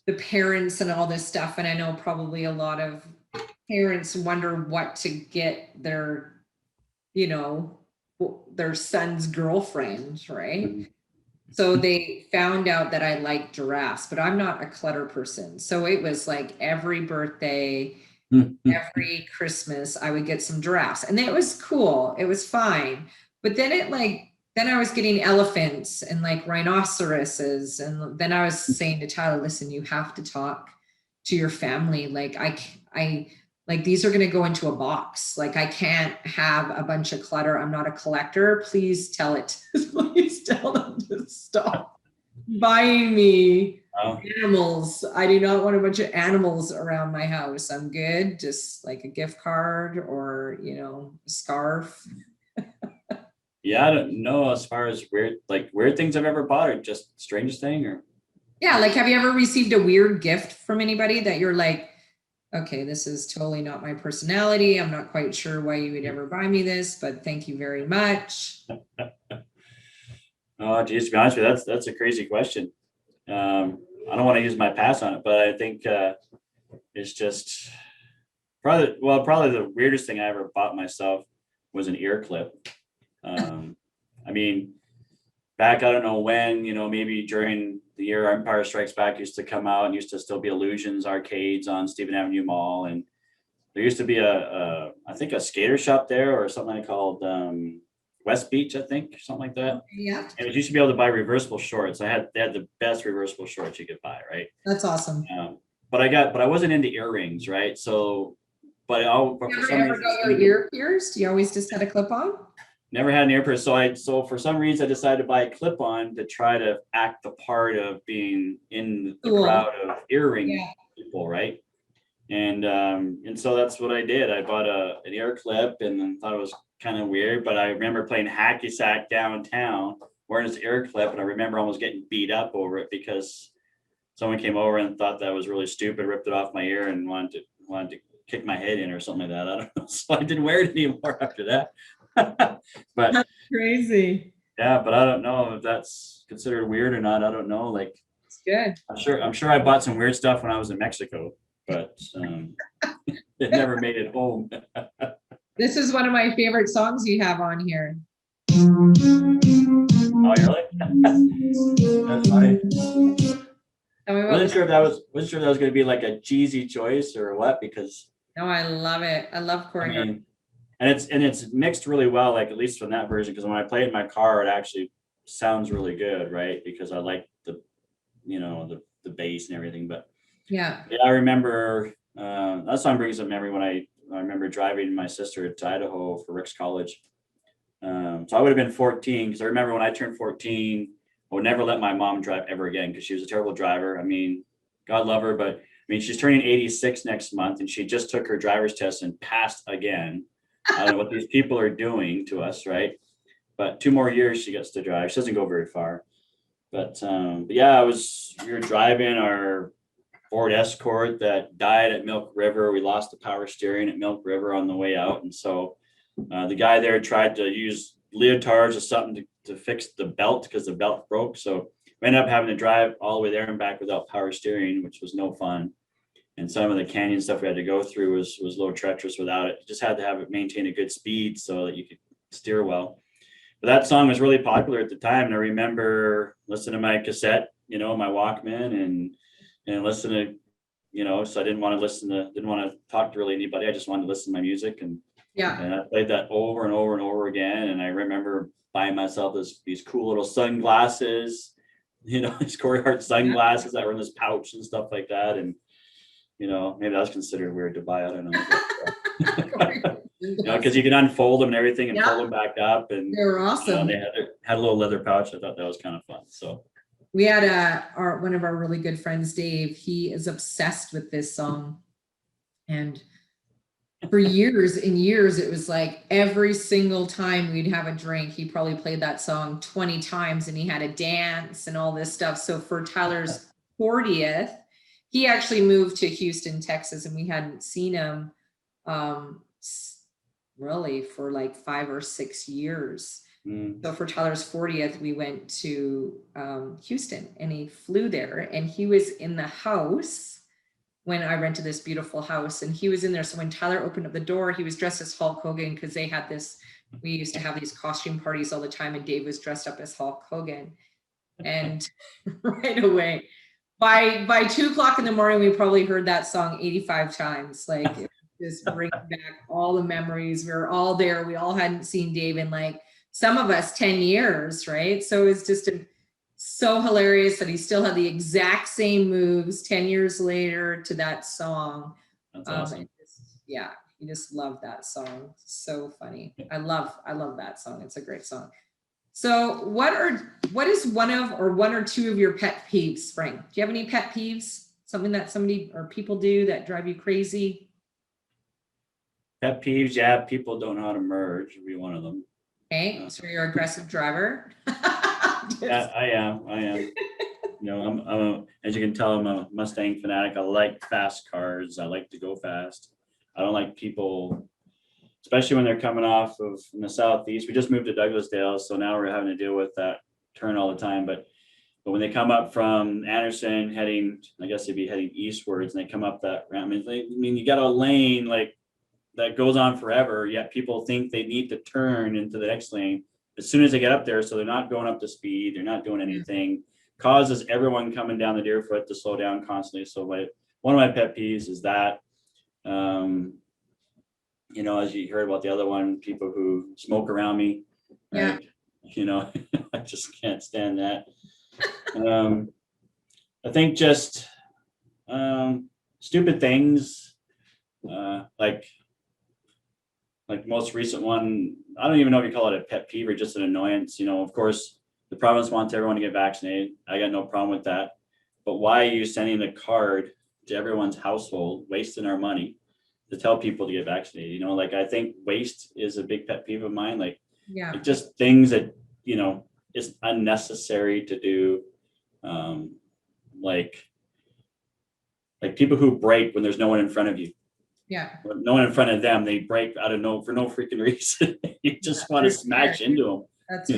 the parents and all this stuff. And I know probably a lot of parents wonder what to get their, you know, their son's girlfriend, right? Mm-hmm. So they found out that I like giraffes, but I'm not a clutter person. So it was like every birthday, every Christmas, I would get some giraffes, and it was cool. It was fine. But then then I was getting elephants and like rhinoceroses. And then I was saying to Tyler, listen, you have to talk to your family. Like I like, these are going to go into a box. Like, I can't have a bunch of clutter. I'm not a collector. Please tell them to stop buying me animals. I do not want a bunch of animals around my house. I'm good. Just like a gift card or, you know, a scarf. Yeah, I don't know as far as weird things I've ever bought, or just strangest thing, or. Yeah. Like, have you ever received a weird gift from anybody that you're like, okay, this is totally not my personality. I'm not quite sure why you would ever buy me this, but thank you very much. Oh, geez, to be honest with you, that's a crazy question. I don't want to use my pass on it, but I think it's just probably the weirdest thing I ever bought myself was an ear clip. I mean, back, I don't know when, you know, maybe during the year Empire Strikes Back used to come out, and used to still be Illusions arcades on Stephen Avenue Mall. And there used to be I think a skater shop there, or something called West Beach, I think, or something like that. Yeah. And it used to be able to buy reversible shorts. They had the best reversible shorts you could buy, right? That's awesome. But I wasn't into earrings, right? So, but you ever got your ear pierced? You always just had a clip on? Never had an ear pierced. So for some reason I decided to buy a clip on to try to act the part of being in the crowd of earring people, right? And so that's what I did. I bought an ear clip, and then thought it was kind of weird, but I remember playing hacky sack downtown wearing this ear clip, and I remember almost getting beat up over it because someone came over and thought that was really stupid, ripped it off my ear, and wanted to kick my head in or something like that. I don't know. So I didn't wear it anymore after that. But That's crazy. yeah, but I don't know if that's considered weird or not. I don't know. Like, It's good. I'm sure I bought some weird stuff when I was in Mexico, but it never made it home. This is one of my favorite songs you have on here. Oh, really? That's funny. Tell me Wasn't sure if that was going to be like a cheesy choice or what, because No, I love it. I love I Corey. mean, and it's mixed really well, like at least from that version, because when I play it in my car, it actually sounds really good, right? Because I like the bass and everything. But Yeah. I remember that song brings up memory when I remember driving my sister to Idaho for Rick's college. So I would have been 14, because I remember when I turned 14, I would never let my mom drive ever again because she was a terrible driver. I mean, God love her, but I mean, she's turning 86 next month, and she just took her driver's test and passed again. I don't know what these people are doing to us, right? But 2 more years she gets to drive. She doesn't go very far. But yeah, we were driving our Ford Escort that died at Milk River. We lost the power steering at Milk River on the way out. And so the guy there tried to use leotards or something to fix the belt because the belt broke. So we ended up having to drive all the way there and back without power steering, which was no fun. And some of the canyon stuff we had to go through was a little treacherous without it. You just had to have it maintain a good speed so that you could steer well. But that song was really popular at the time. And I remember listening to my cassette, my Walkman, and listen to, so I didn't want to talk to really anybody. I just wanted to listen to my music. And I played that over and over and over again. And I remember buying myself these cool little sunglasses, these Corey Hart sunglasses that were in this pouch and stuff like that. And, maybe that was considered weird to buy. I don't know. Because you can unfold them and everything and pull them back up. And they were awesome. They had a little leather pouch. I thought that was kind of fun. So we had one of our really good friends, Dave. He is obsessed with this song. And for years and years, it was like every single time we'd have a drink, he probably played that song 20 times, and he had a dance and all this stuff. So for Tyler's 40th, he actually moved to Houston, Texas, and we hadn't seen him really for like 5 or 6 years. So for Tyler's 40th, we went to Houston, and he flew there, and he was in the house when I rented this beautiful house, and he was in there. So when Tyler opened up the door, he was dressed as Hulk Hogan, because we used to have these costume parties all the time, and Dave was dressed up as Hulk Hogan. And right away, by 2 o'clock in the morning, we probably heard that song 85 times. Like, it just bringing back all the memories. We were all there. We all hadn't seen Dave in, like, some of us 10 years, right? So it's just so hilarious that he still had the exact same moves 10 years later to that song. That's awesome. He just loved that song. So funny. I love that song. It's a great song. So what is one or two of your pet peeves, Frank? Do you have any pet peeves? Something that somebody or people do that drive you crazy? Pet peeves, yeah, people don't know how to merge would be one of them. Okay, so you're an aggressive driver. Yeah, I am. I'm as you can tell, I'm a Mustang fanatic. I like fast cars. I like to go fast. I don't like people, especially when they're coming off of from the southeast. We just moved to Douglasdale, so now we're having to deal with that turn all the time. But when they come up from Anderson, I guess they'd be heading eastwards, and they come up that ramp. I mean, you got a lane like that goes on forever, yet people think they need to turn into the next lane as soon as they get up there. So they're not going up to speed. They're not doing anything. Causes everyone coming down the Deerfoot to slow down constantly. So one of my pet peeves is that, as you heard about the other one, people who smoke around me, right? Yeah. I just can't stand that. I think just stupid things, like most recent one, I don't even know if you call it a pet peeve or just an annoyance. Of course, the province wants everyone to get vaccinated. I got no problem with that. But why are you sending a card to everyone's household, wasting our money, to tell people to get vaccinated. You know, like I think waste is a big pet peeve of mine. Like just things that, you know, is unnecessary to do. Like people who break when there's no one in front of you. Yeah. No one in front of them, they break out of for no freaking reason. You just want to smash into them. That's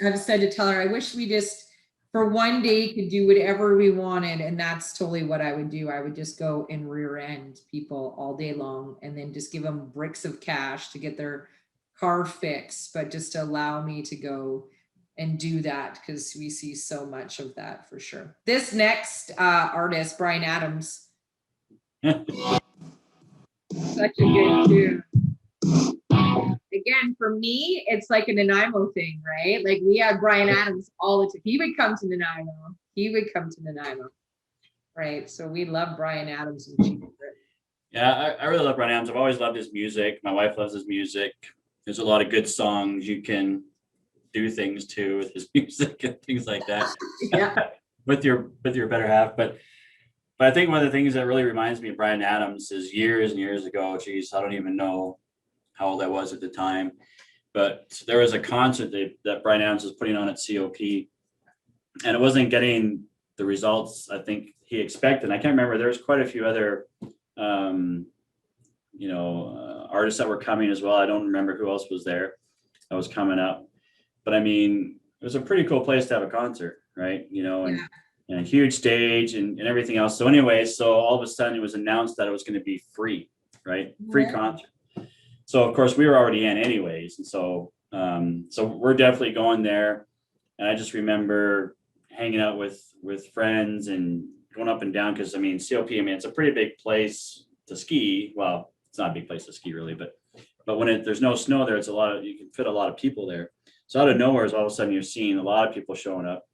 I've said to Teller, I wish we just for one day could do whatever we wanted, and that's totally what I would do. I would just go and rear end people all day long and then just give them bricks of cash to get their car fixed, but just to allow me to go and do that, because we see so much of that for sure. This next artist, Bryan Adams, such a good tune. Again, for me, it's like a Nanaimo thing, right? Like we had Bryan Adams all the time. He would come to Nanaimo. Right? So we love Bryan Adams. Yeah, I really love Bryan Adams. I've always loved his music. My wife loves his music. There's a lot of good songs you can do things to with his music and things like that. Yeah. with your better half. But I think one of the things that really reminds me of Bryan Adams is years and years ago, geez, I don't even know how old I was at the time, but there was a concert that Bryan Adams was putting on at COP, and it wasn't getting the results I think he expected. I can't remember. There was quite a few other, artists that were coming as well. I don't remember who else was there that was coming up, but I mean, it was a pretty cool place to have a concert, right? You know, and a huge stage and everything else. So anyway, so all of a sudden it was announced that it was going to be free, right? Free concert. So of course we were already in anyways. And so we're definitely going there. And I just remember hanging out with friends and going up and down, because I mean, COP, I mean, it's a pretty big place to ski. Well, it's not a big place to ski really, but when there's no snow there, it's you can fit a lot of people there. So out of nowhere, all of a sudden you're seeing a lot of people showing up.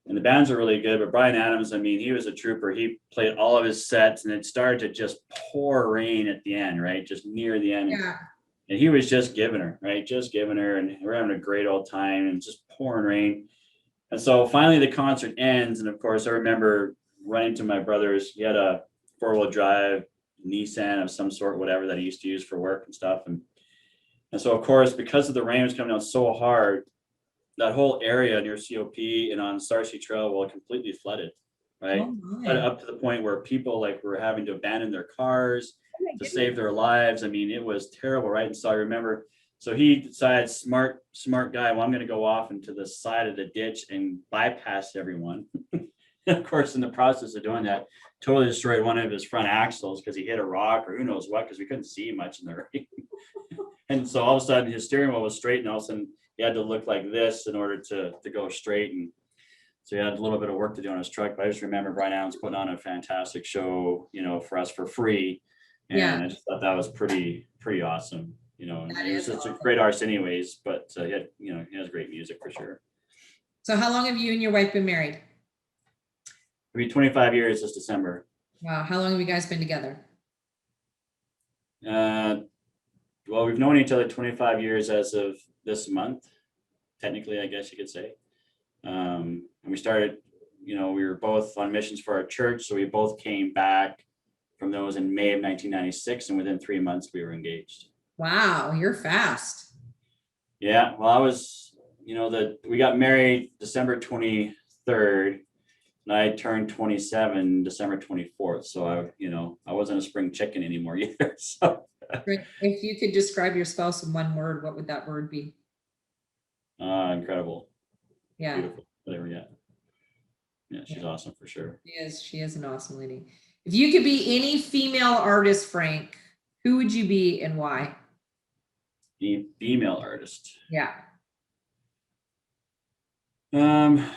And the bands are really good, but Bryan Adams, I mean, he was a trooper. He played all of his sets, and it started to just pour rain at the end, right? Just near the end. Yeah. And he was just giving her, right? Just giving her, and we're having a great old time, and just pouring rain. And so finally the concert ends. And of course, I remember running to my brother's. He had a 4-wheel drive Nissan of some sort, whatever, that he used to use for work and stuff. And so, of course, because of the rain was coming down so hard, that whole area near COP and on Starcy Trail was completely flooded, right? Up to the point where people were having to abandon their cars to save their lives. I mean, it was terrible, right? And so I remember, so he decided, smart guy, well, I'm going to go off into the side of the ditch and bypass everyone. And of course, in the process of doing that, totally destroyed one of his front axles because he hit a rock or who knows what, because we couldn't see much in the rain. And so all of a sudden his steering wheel was straight, and all of a sudden he had to look like this in order to go straight. And so he had a little bit of work to do on his truck. But I just remember Bryan Adams putting on a fantastic show, for us for free. And I just thought that was pretty awesome. He was such a great artist anyways, but he has great music for sure. So how long have you and your wife been married? It'll be 25 years this December. Wow. How long have you guys been together? Well, we've known each other 25 years as of this month, technically, I guess you could say. And we started, we were both on missions for our church. So we both came back from those in May of 1996. And within 3 months, we were engaged. Wow, you're fast. Yeah, well, I was, we got married December 23rd. And I turned 27 December 24th. So I wasn't a spring chicken anymore either. So if you could describe your spouse in one word, what would that word be? Incredible. Yeah. Beautiful. Whatever. Yeah, she's awesome for sure. She is an awesome lady. If you could be any female artist, Frank, who would you be and why? The female artist. Yeah. I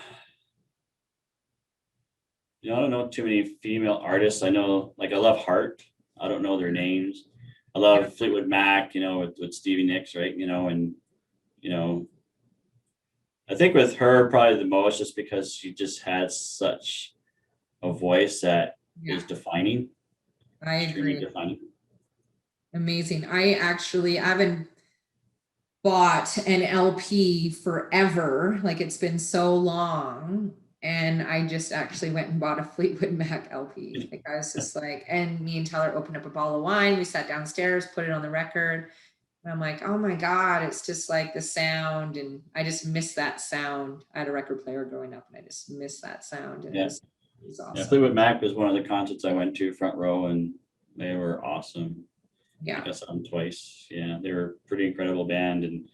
don't know too many female artists. I know, I love Heart. I don't know their names. I love Fleetwood Mac, with Stevie Nicks, right? And I think with her probably the most, just because she just has such a voice that is defining. I agree. Defining. Amazing. I haven't bought an LP forever. It's been so long. And I just actually went and bought a Fleetwood Mac LP. Like I was just like, and me and Tyler opened up a bottle of wine. We sat downstairs, put it on the record. And I'm like, oh my God, it's just like the sound. And I just miss that sound. I had a record player growing up and I just miss that sound. And it was awesome. Yeah, Fleetwood Mac was one of the concerts I went to, front row, and they were awesome. Yeah. I saw them twice. Yeah, they were a pretty incredible band. And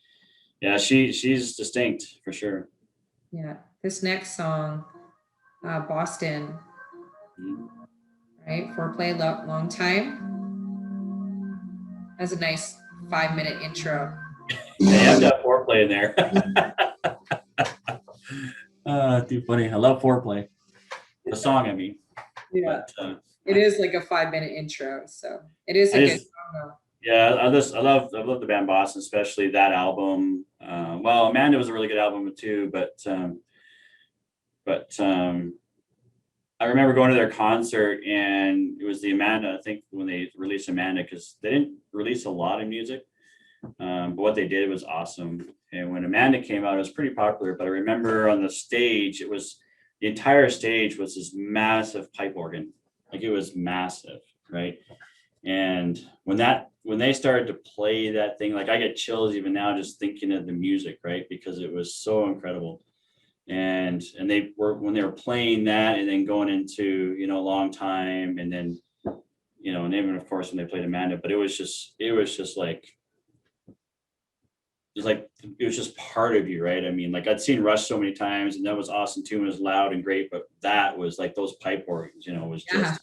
yeah, she's distinct for sure. Yeah. This next song, Boston, right? Foreplay, long time. That's a nice 5-minute intro. They have that foreplay in there. Too funny. I love foreplay. The song, I mean. Yeah. But, it is like a 5-minute intro, so it is a good song though. Yeah, I love the band Boston, especially that album. Well, Amanda was a really good album too, but I remember going to their concert, and it was the Amanda, I think, when they released Amanda, because they didn't release a lot of music, but what they did was awesome. And when Amanda came out, it was pretty popular, but I remember on the stage, the entire stage was this massive pipe organ. Like it was massive, right? And when they started to play that thing, like I get chills even now just thinking of the music, right? Because it was so incredible. And when they were playing that and then going into, Long Time, and then, and even of course when they played Amanda, but it was just like, it was just part of you, right? I mean, like I'd seen Rush so many times, and that was awesome too, and it was loud and great, but that was like those pipe organs, was just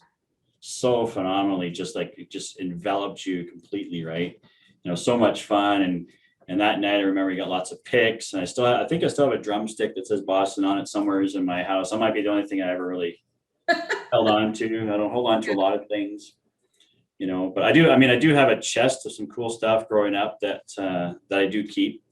so phenomenally, just like it just enveloped you completely, right? So much fun. And that night I remember we got lots of picks, and I think I still have a drumstick that says Boston on it somewhere in my house. That might be the only thing I ever really held on to. I don't hold on to a lot of things, but I do have a chest of some cool stuff growing up that I do keep,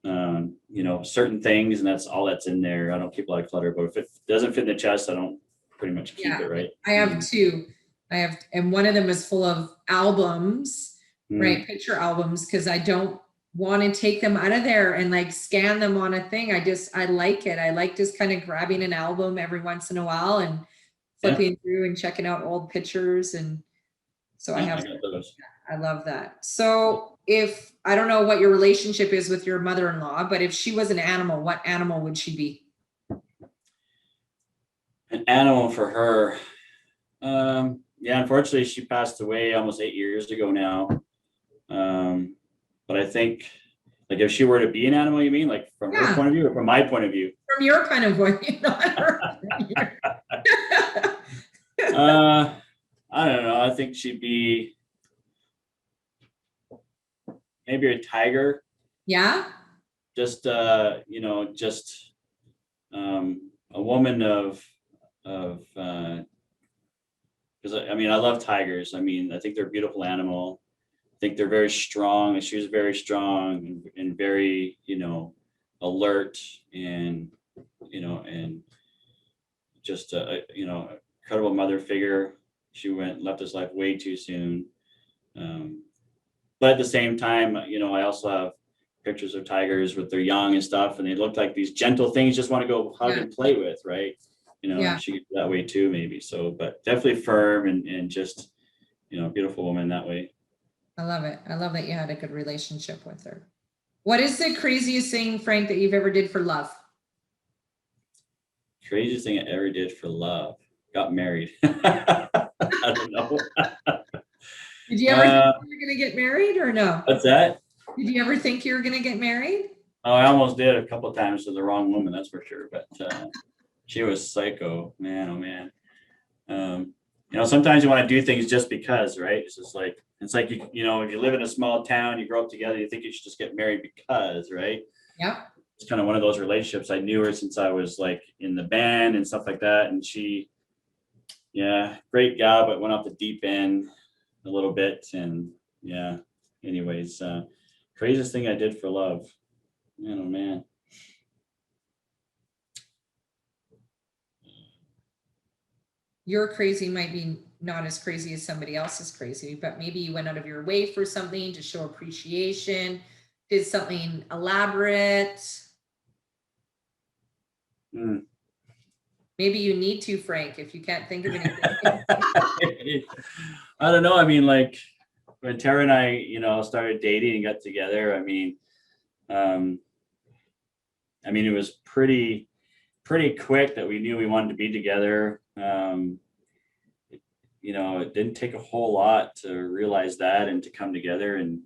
certain things, and that's all that's in there. I don't keep a lot of clutter, but if it doesn't fit in the chest, I don't pretty much keep it, right? I have two. And one of them is full of albums, right? Picture albums, because I don't want to take them out of there and like scan them on a thing. I like it. I like just kind of grabbing an album every once in a while and flipping through and checking out old pictures. And so I got those. I love that. So I don't know what your relationship is with your mother-in-law, but if she was an animal, what animal would she be? An animal for her. Unfortunately she passed away almost 8 years ago now. But I think, like, if she were to be an animal, you mean, like, from her point of view or from my point of view? From your kind of point of view, not her. I don't know. I think she'd be maybe a tiger. Yeah. Just a woman of because I love tigers. I think they're a beautiful animal. I think they're very strong, and she was very strong and very, alert, and, and just incredible mother figure. She left this life way too soon. But at the same time, I also have pictures of tigers with their young and stuff, and they look like these gentle things, just want to go hug and play with, right? She gets that way too, maybe. So, but definitely firm and just, beautiful woman that way. I love it. I love that you had a good relationship with her. What is the craziest thing, Frank, that you've ever did for love? Craziest thing I ever did for love? Got married. I don't know. Did you ever think you were going to get married or no? What's that? Did you ever think you were going to get married? Oh, I almost did a couple of times to the wrong woman, that's for sure. But she was psycho, man. Oh man. Sometimes you want to do things just because, right? It's like if you live in a small town, you grow up together, you think you should just get married because, right? Yeah. It's kind of one of those relationships. I knew her since I was like in the band and stuff like that. And she, great gal, but went off the deep end a little bit. And anyways, craziest thing I did for love. Man, oh man. Your crazy might be not as crazy as somebody else's crazy, but maybe you went out of your way for something to show appreciation, did something elaborate. Maybe you need to, Frank, if you can't think of anything. I don't know. I mean, like when Tara and I, started dating and got together, it was pretty quick that we knew we wanted to be together. It didn't take a whole lot to realize that and to come together and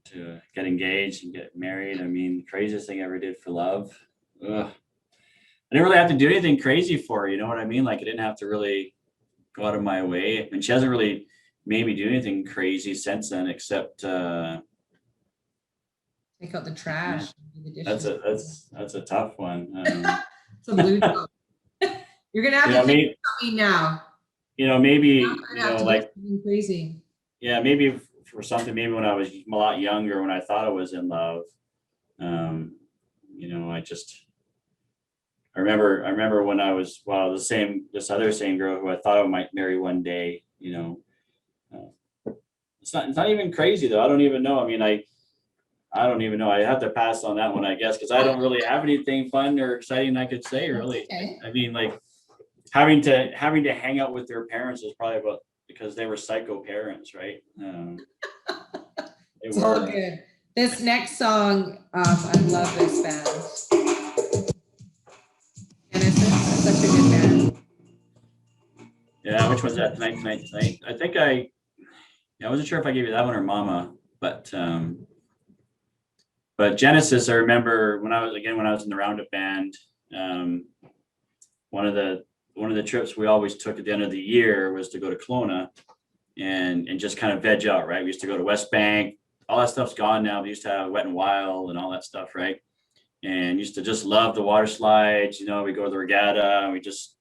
to get engaged and get married. I mean, the craziest thing I ever did for love. Ugh. I didn't really have to do anything crazy for her, you know what I mean? Like I didn't have to really go out of my way. And she hasn't really made me do anything crazy since then, except Take out the trash. Do the dishes. That's a tough one. It's a blue job. You're gonna have to think about me now. Maybe like crazy. Yeah, maybe for something. Maybe when I was a lot younger, when I thought I was in love, I remember when I was this other same girl who I thought I might marry one day. It's not even crazy though. I don't even know. I mean, I don't even know. I have to pass on that one, I guess, because I don't really have anything fun or exciting I could say, really. Okay. I mean, like having to hang out with their parents is probably because they were psycho parents, right? It's all good. This next song, I love this band. Genesis, such a good band. Yeah, which one's that? Tonight. I think I wasn't sure if I gave you that one or Mama, but Genesis, I remember when I was in the Roundup band, one of the trips we always took at the end of the year was to go to Kelowna and just kind of veg out, right? We used to go to West Bank. All that stuff's gone now. We used to have Wet and Wild and all that stuff, right? And used to just love the water slides. We go to the regatta and we just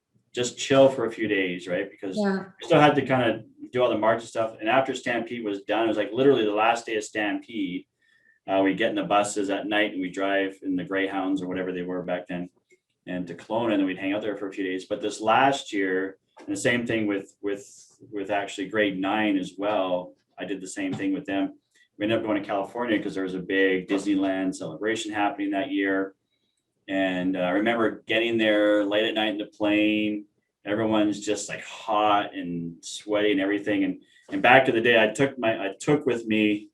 chill for a few days, right? Because we still had to kind of do all the marching stuff. And after Stampede was done, it was like literally the last day of Stampede. We get in the buses at night and we drive in the Greyhounds or whatever they were back then, and to Kelowna, and then we'd hang out there for a few days. But this last year, and the same thing with actually grade 9 as well. I did the same thing with them. We ended up going to California because there was a big Disneyland celebration happening that year. And I remember getting there late at night in the plane. Everyone's just like hot and sweaty and everything. And back in the day, I took with me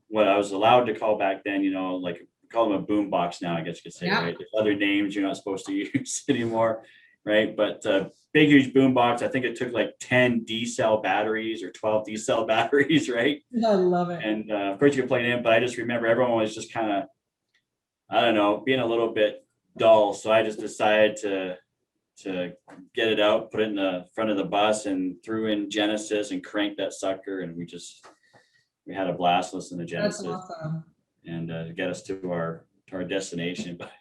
what I was allowed to call back then, like call them a boom box now, I guess you could say, right? There's other names you're not supposed to use anymore, right? But big, huge boom box. I think it took like 10 D-cell batteries or 12 D-cell batteries, right? I love it. And of course you could play it in, but I just remember everyone was just kind of, I don't know, being a little bit dull. So I just decided to get it out, put it in the front of the bus and threw in Genesis and cranked that sucker. And we had a blast listening to Genesis. That's awesome. And to get us to our destination. But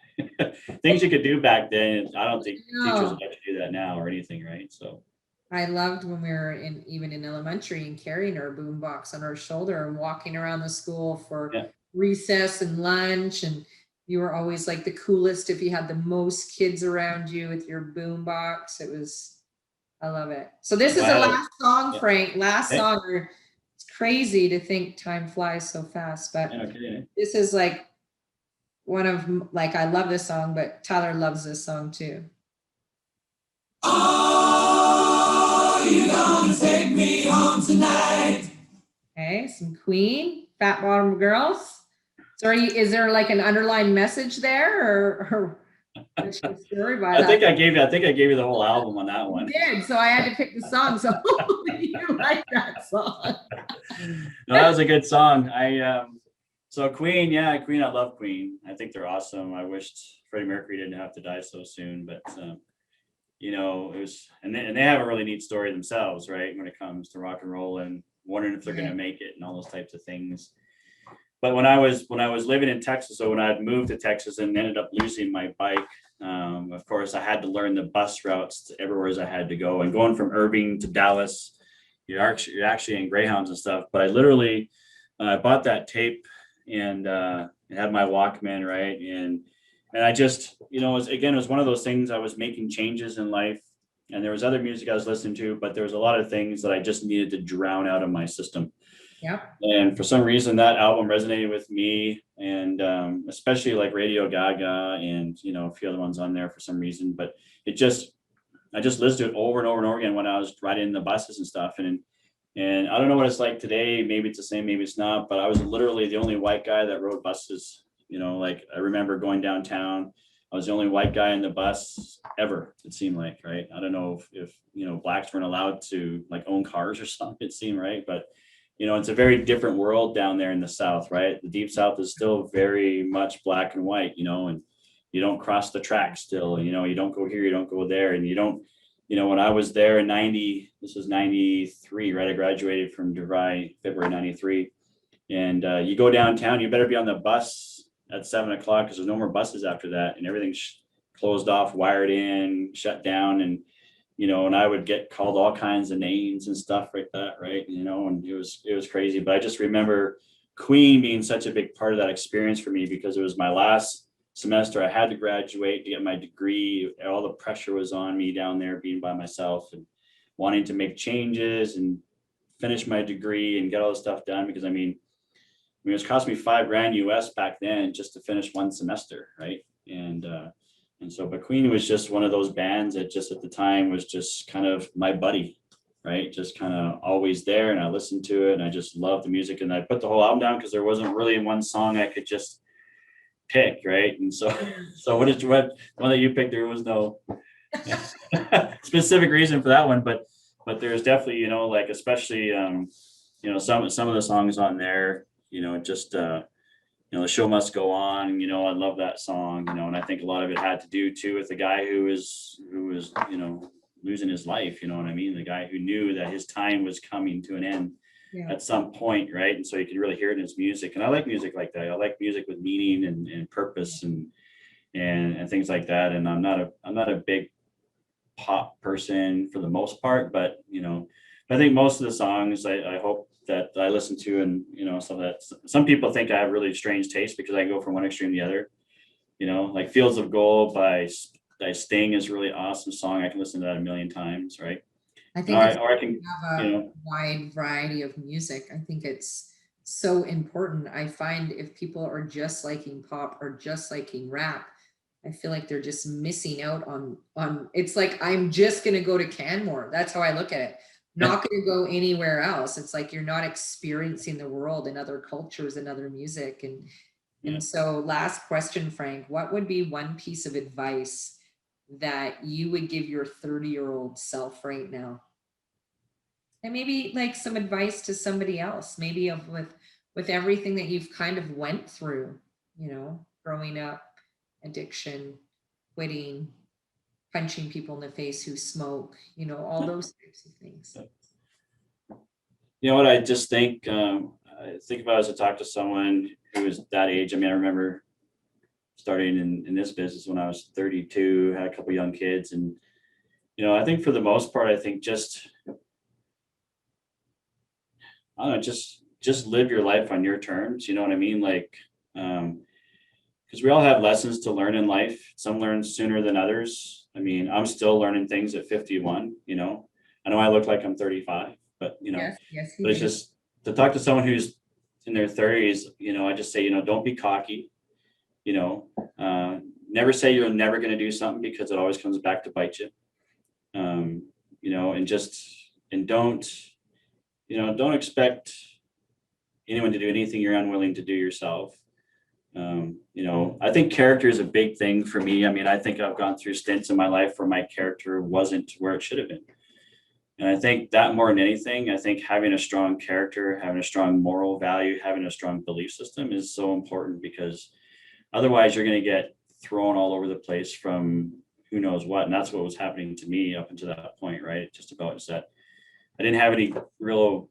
things you could do back then, I don't think teachers would let you do that now or anything, right? So I loved when we were even in elementary and carrying our boombox on our shoulder and walking around the school for recess and lunch, and you were always like the coolest if you had the most kids around you with your boombox. I love it. So this is the last song, Frank. Last song. It's crazy to think time flies so fast, but this is like one of, like, I love this song, but Tyler loves this song too. Oh, you gonna take me home tonight. Okay, some Queen, Fat Bottom Girls. So is there like an underlying message there, or what's your story by that? I think I gave you the whole album on that one. You did, so I had to pick the song. So you like that song? No, that was a good song. So Queen, I love Queen. I think they're awesome. I wished Freddie Mercury didn't have to die so soon, but it was, and they have a really neat story themselves, right? When it comes to rock and roll and wondering if they're going to make it and all those types of things. But when I was living in Texas, so when I had moved to Texas and ended up losing my bike, of course I had to learn the bus routes to everywhere as I had to go. And going from Irving to Dallas, you're actually in Greyhounds and stuff. But I literally bought that tape and had my Walkman, right? And I just, it was one of those things. I was making changes in life, and there was other music I was listening to, but there was a lot of things that I just needed to drown out of my system. Yep. And for some reason that album resonated with me, and especially like Radio Gaga and, you know, a few other ones on there for some reason. But I just listened to it over and over and over again when I was riding in the buses and stuff. And I don't know what it's like today. Maybe it's the same, maybe it's not. But I was literally the only white guy that rode buses. You know, like I remember going downtown. I was the only white guy in the bus ever, it seemed like, right? I don't know if you know, blacks weren't allowed to like own cars or something, it seemed, right? But you know, it's a very different world down there in the South, right? The deep South is still very much black and white, you know, and you don't cross the tracks still, you know, you don't go here, you don't go there. And you don't, you know, when I was there in 90, this was 93, right? I graduated from DeVry, February 93. And you go downtown, you better be on the bus at 7 o'clock because there's no more buses after that. And everything's closed off, wired in, shut down. And, you know, and I would get called all kinds of names and stuff like that, right? You know, and it was crazy. But I just remember Queen being such a big part of that experience for me because it was my last semester. I had to graduate to get my degree. All the pressure was on me down there being by myself and wanting to make changes and finish my degree and get all this stuff done. Because I mean, it was cost me $5,000 US back then just to finish one semester, right? And so, but Queen was just one of those bands that just at the time was just kind of my buddy, right? Just kind of always there. And I listened to it and I just loved the music. And I put the whole album down because there wasn't really one song I could just pick, right? And so what one that you picked, there was no specific reason for that one, but there's definitely, you know, like especially you know, some of the songs on there, you know, just you know, The Show Must Go On, you know, I love that song, you know, and I think a lot of it had to do too with the guy who was, you know, losing his life, you know what I mean? The guy who knew that his time was coming to an end at some point, right? And so you can really hear it in his music. And I like music like that. I like music with meaning and purpose and things like that. And I'm not a big pop person for the most part, but you know, I think most of the songs I hope that I listen to, and you know, some people think I have really strange taste because I go from one extreme to the other. You know, like Fields of Gold by Sting is a really awesome song. I can listen to that a million times, right? I think Or I can, have a you know, wide variety of music. I think it's so important. I find if people are just liking pop or just liking rap, I feel like they're just missing out on it's like I'm just gonna go to Canmore. That's how I look at it. Not gonna go anywhere else. It's like you're not experiencing the world and other cultures and other music. And so last question, Frank, what would be one piece of advice that you would give your 30-year-old self right now? And maybe like some advice to somebody else, maybe with everything that you've kind of went through, you know, growing up, addiction, quitting, punching people in the face who smoke, you know, all those types of things. You know what, I just think, I think if I was to talk to someone who was that age, I mean, I remember starting in this business when I was 32, had a couple young kids. And, you know, I think for the most part, I think just, I don't know, just live your life on your terms. You know what I mean? Like, because we all have lessons to learn in life. Some learn sooner than others. I mean, I'm still learning things at 51, you know, I know I look like I'm 35, but you know, Yes, but it's just to talk to someone who's in their 30s, you know, I just say, you know, don't be cocky, you know, never say you're never going to do something because it always comes back to bite you. You know, and don't, you know, don't expect anyone to do anything you're unwilling to do yourself. You know, I think character is a big thing for me. I mean, I think I've gone through stints in my life where my character wasn't where it should have been. And I think that more than anything, I think having a strong character, having a strong moral value, having a strong belief system is so important, because otherwise you're going to get thrown all over the place from who knows what. And that's what was happening to me up until that point, right? Just about is that I didn't have any real,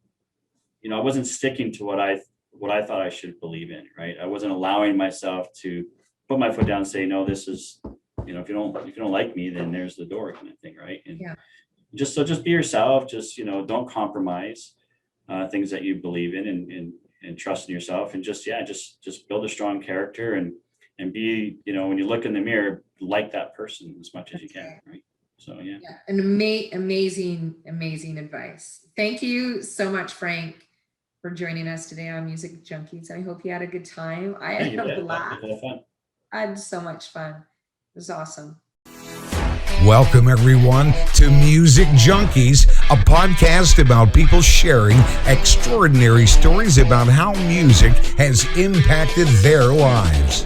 you know, I wasn't sticking to what I thought I should believe in, right? I wasn't allowing myself to put my foot down and say, no, this is, you know, if you don't like me, then there's the door kind of thing, right? And just be yourself. Just, you know, don't compromise things that you believe in, and trust in yourself, and just build a strong character and be, you know, when you look in the mirror, like that person as much as you can, right? So yeah. An amazing advice. Thank you so much, Frank. for joining us today on Music Junkies. I hope you had a good time. I Yeah, you had a did. blast. It was fun. I had so much fun. It was awesome. Welcome, everyone, to Music Junkies, a podcast about people sharing extraordinary stories about how music has impacted their lives.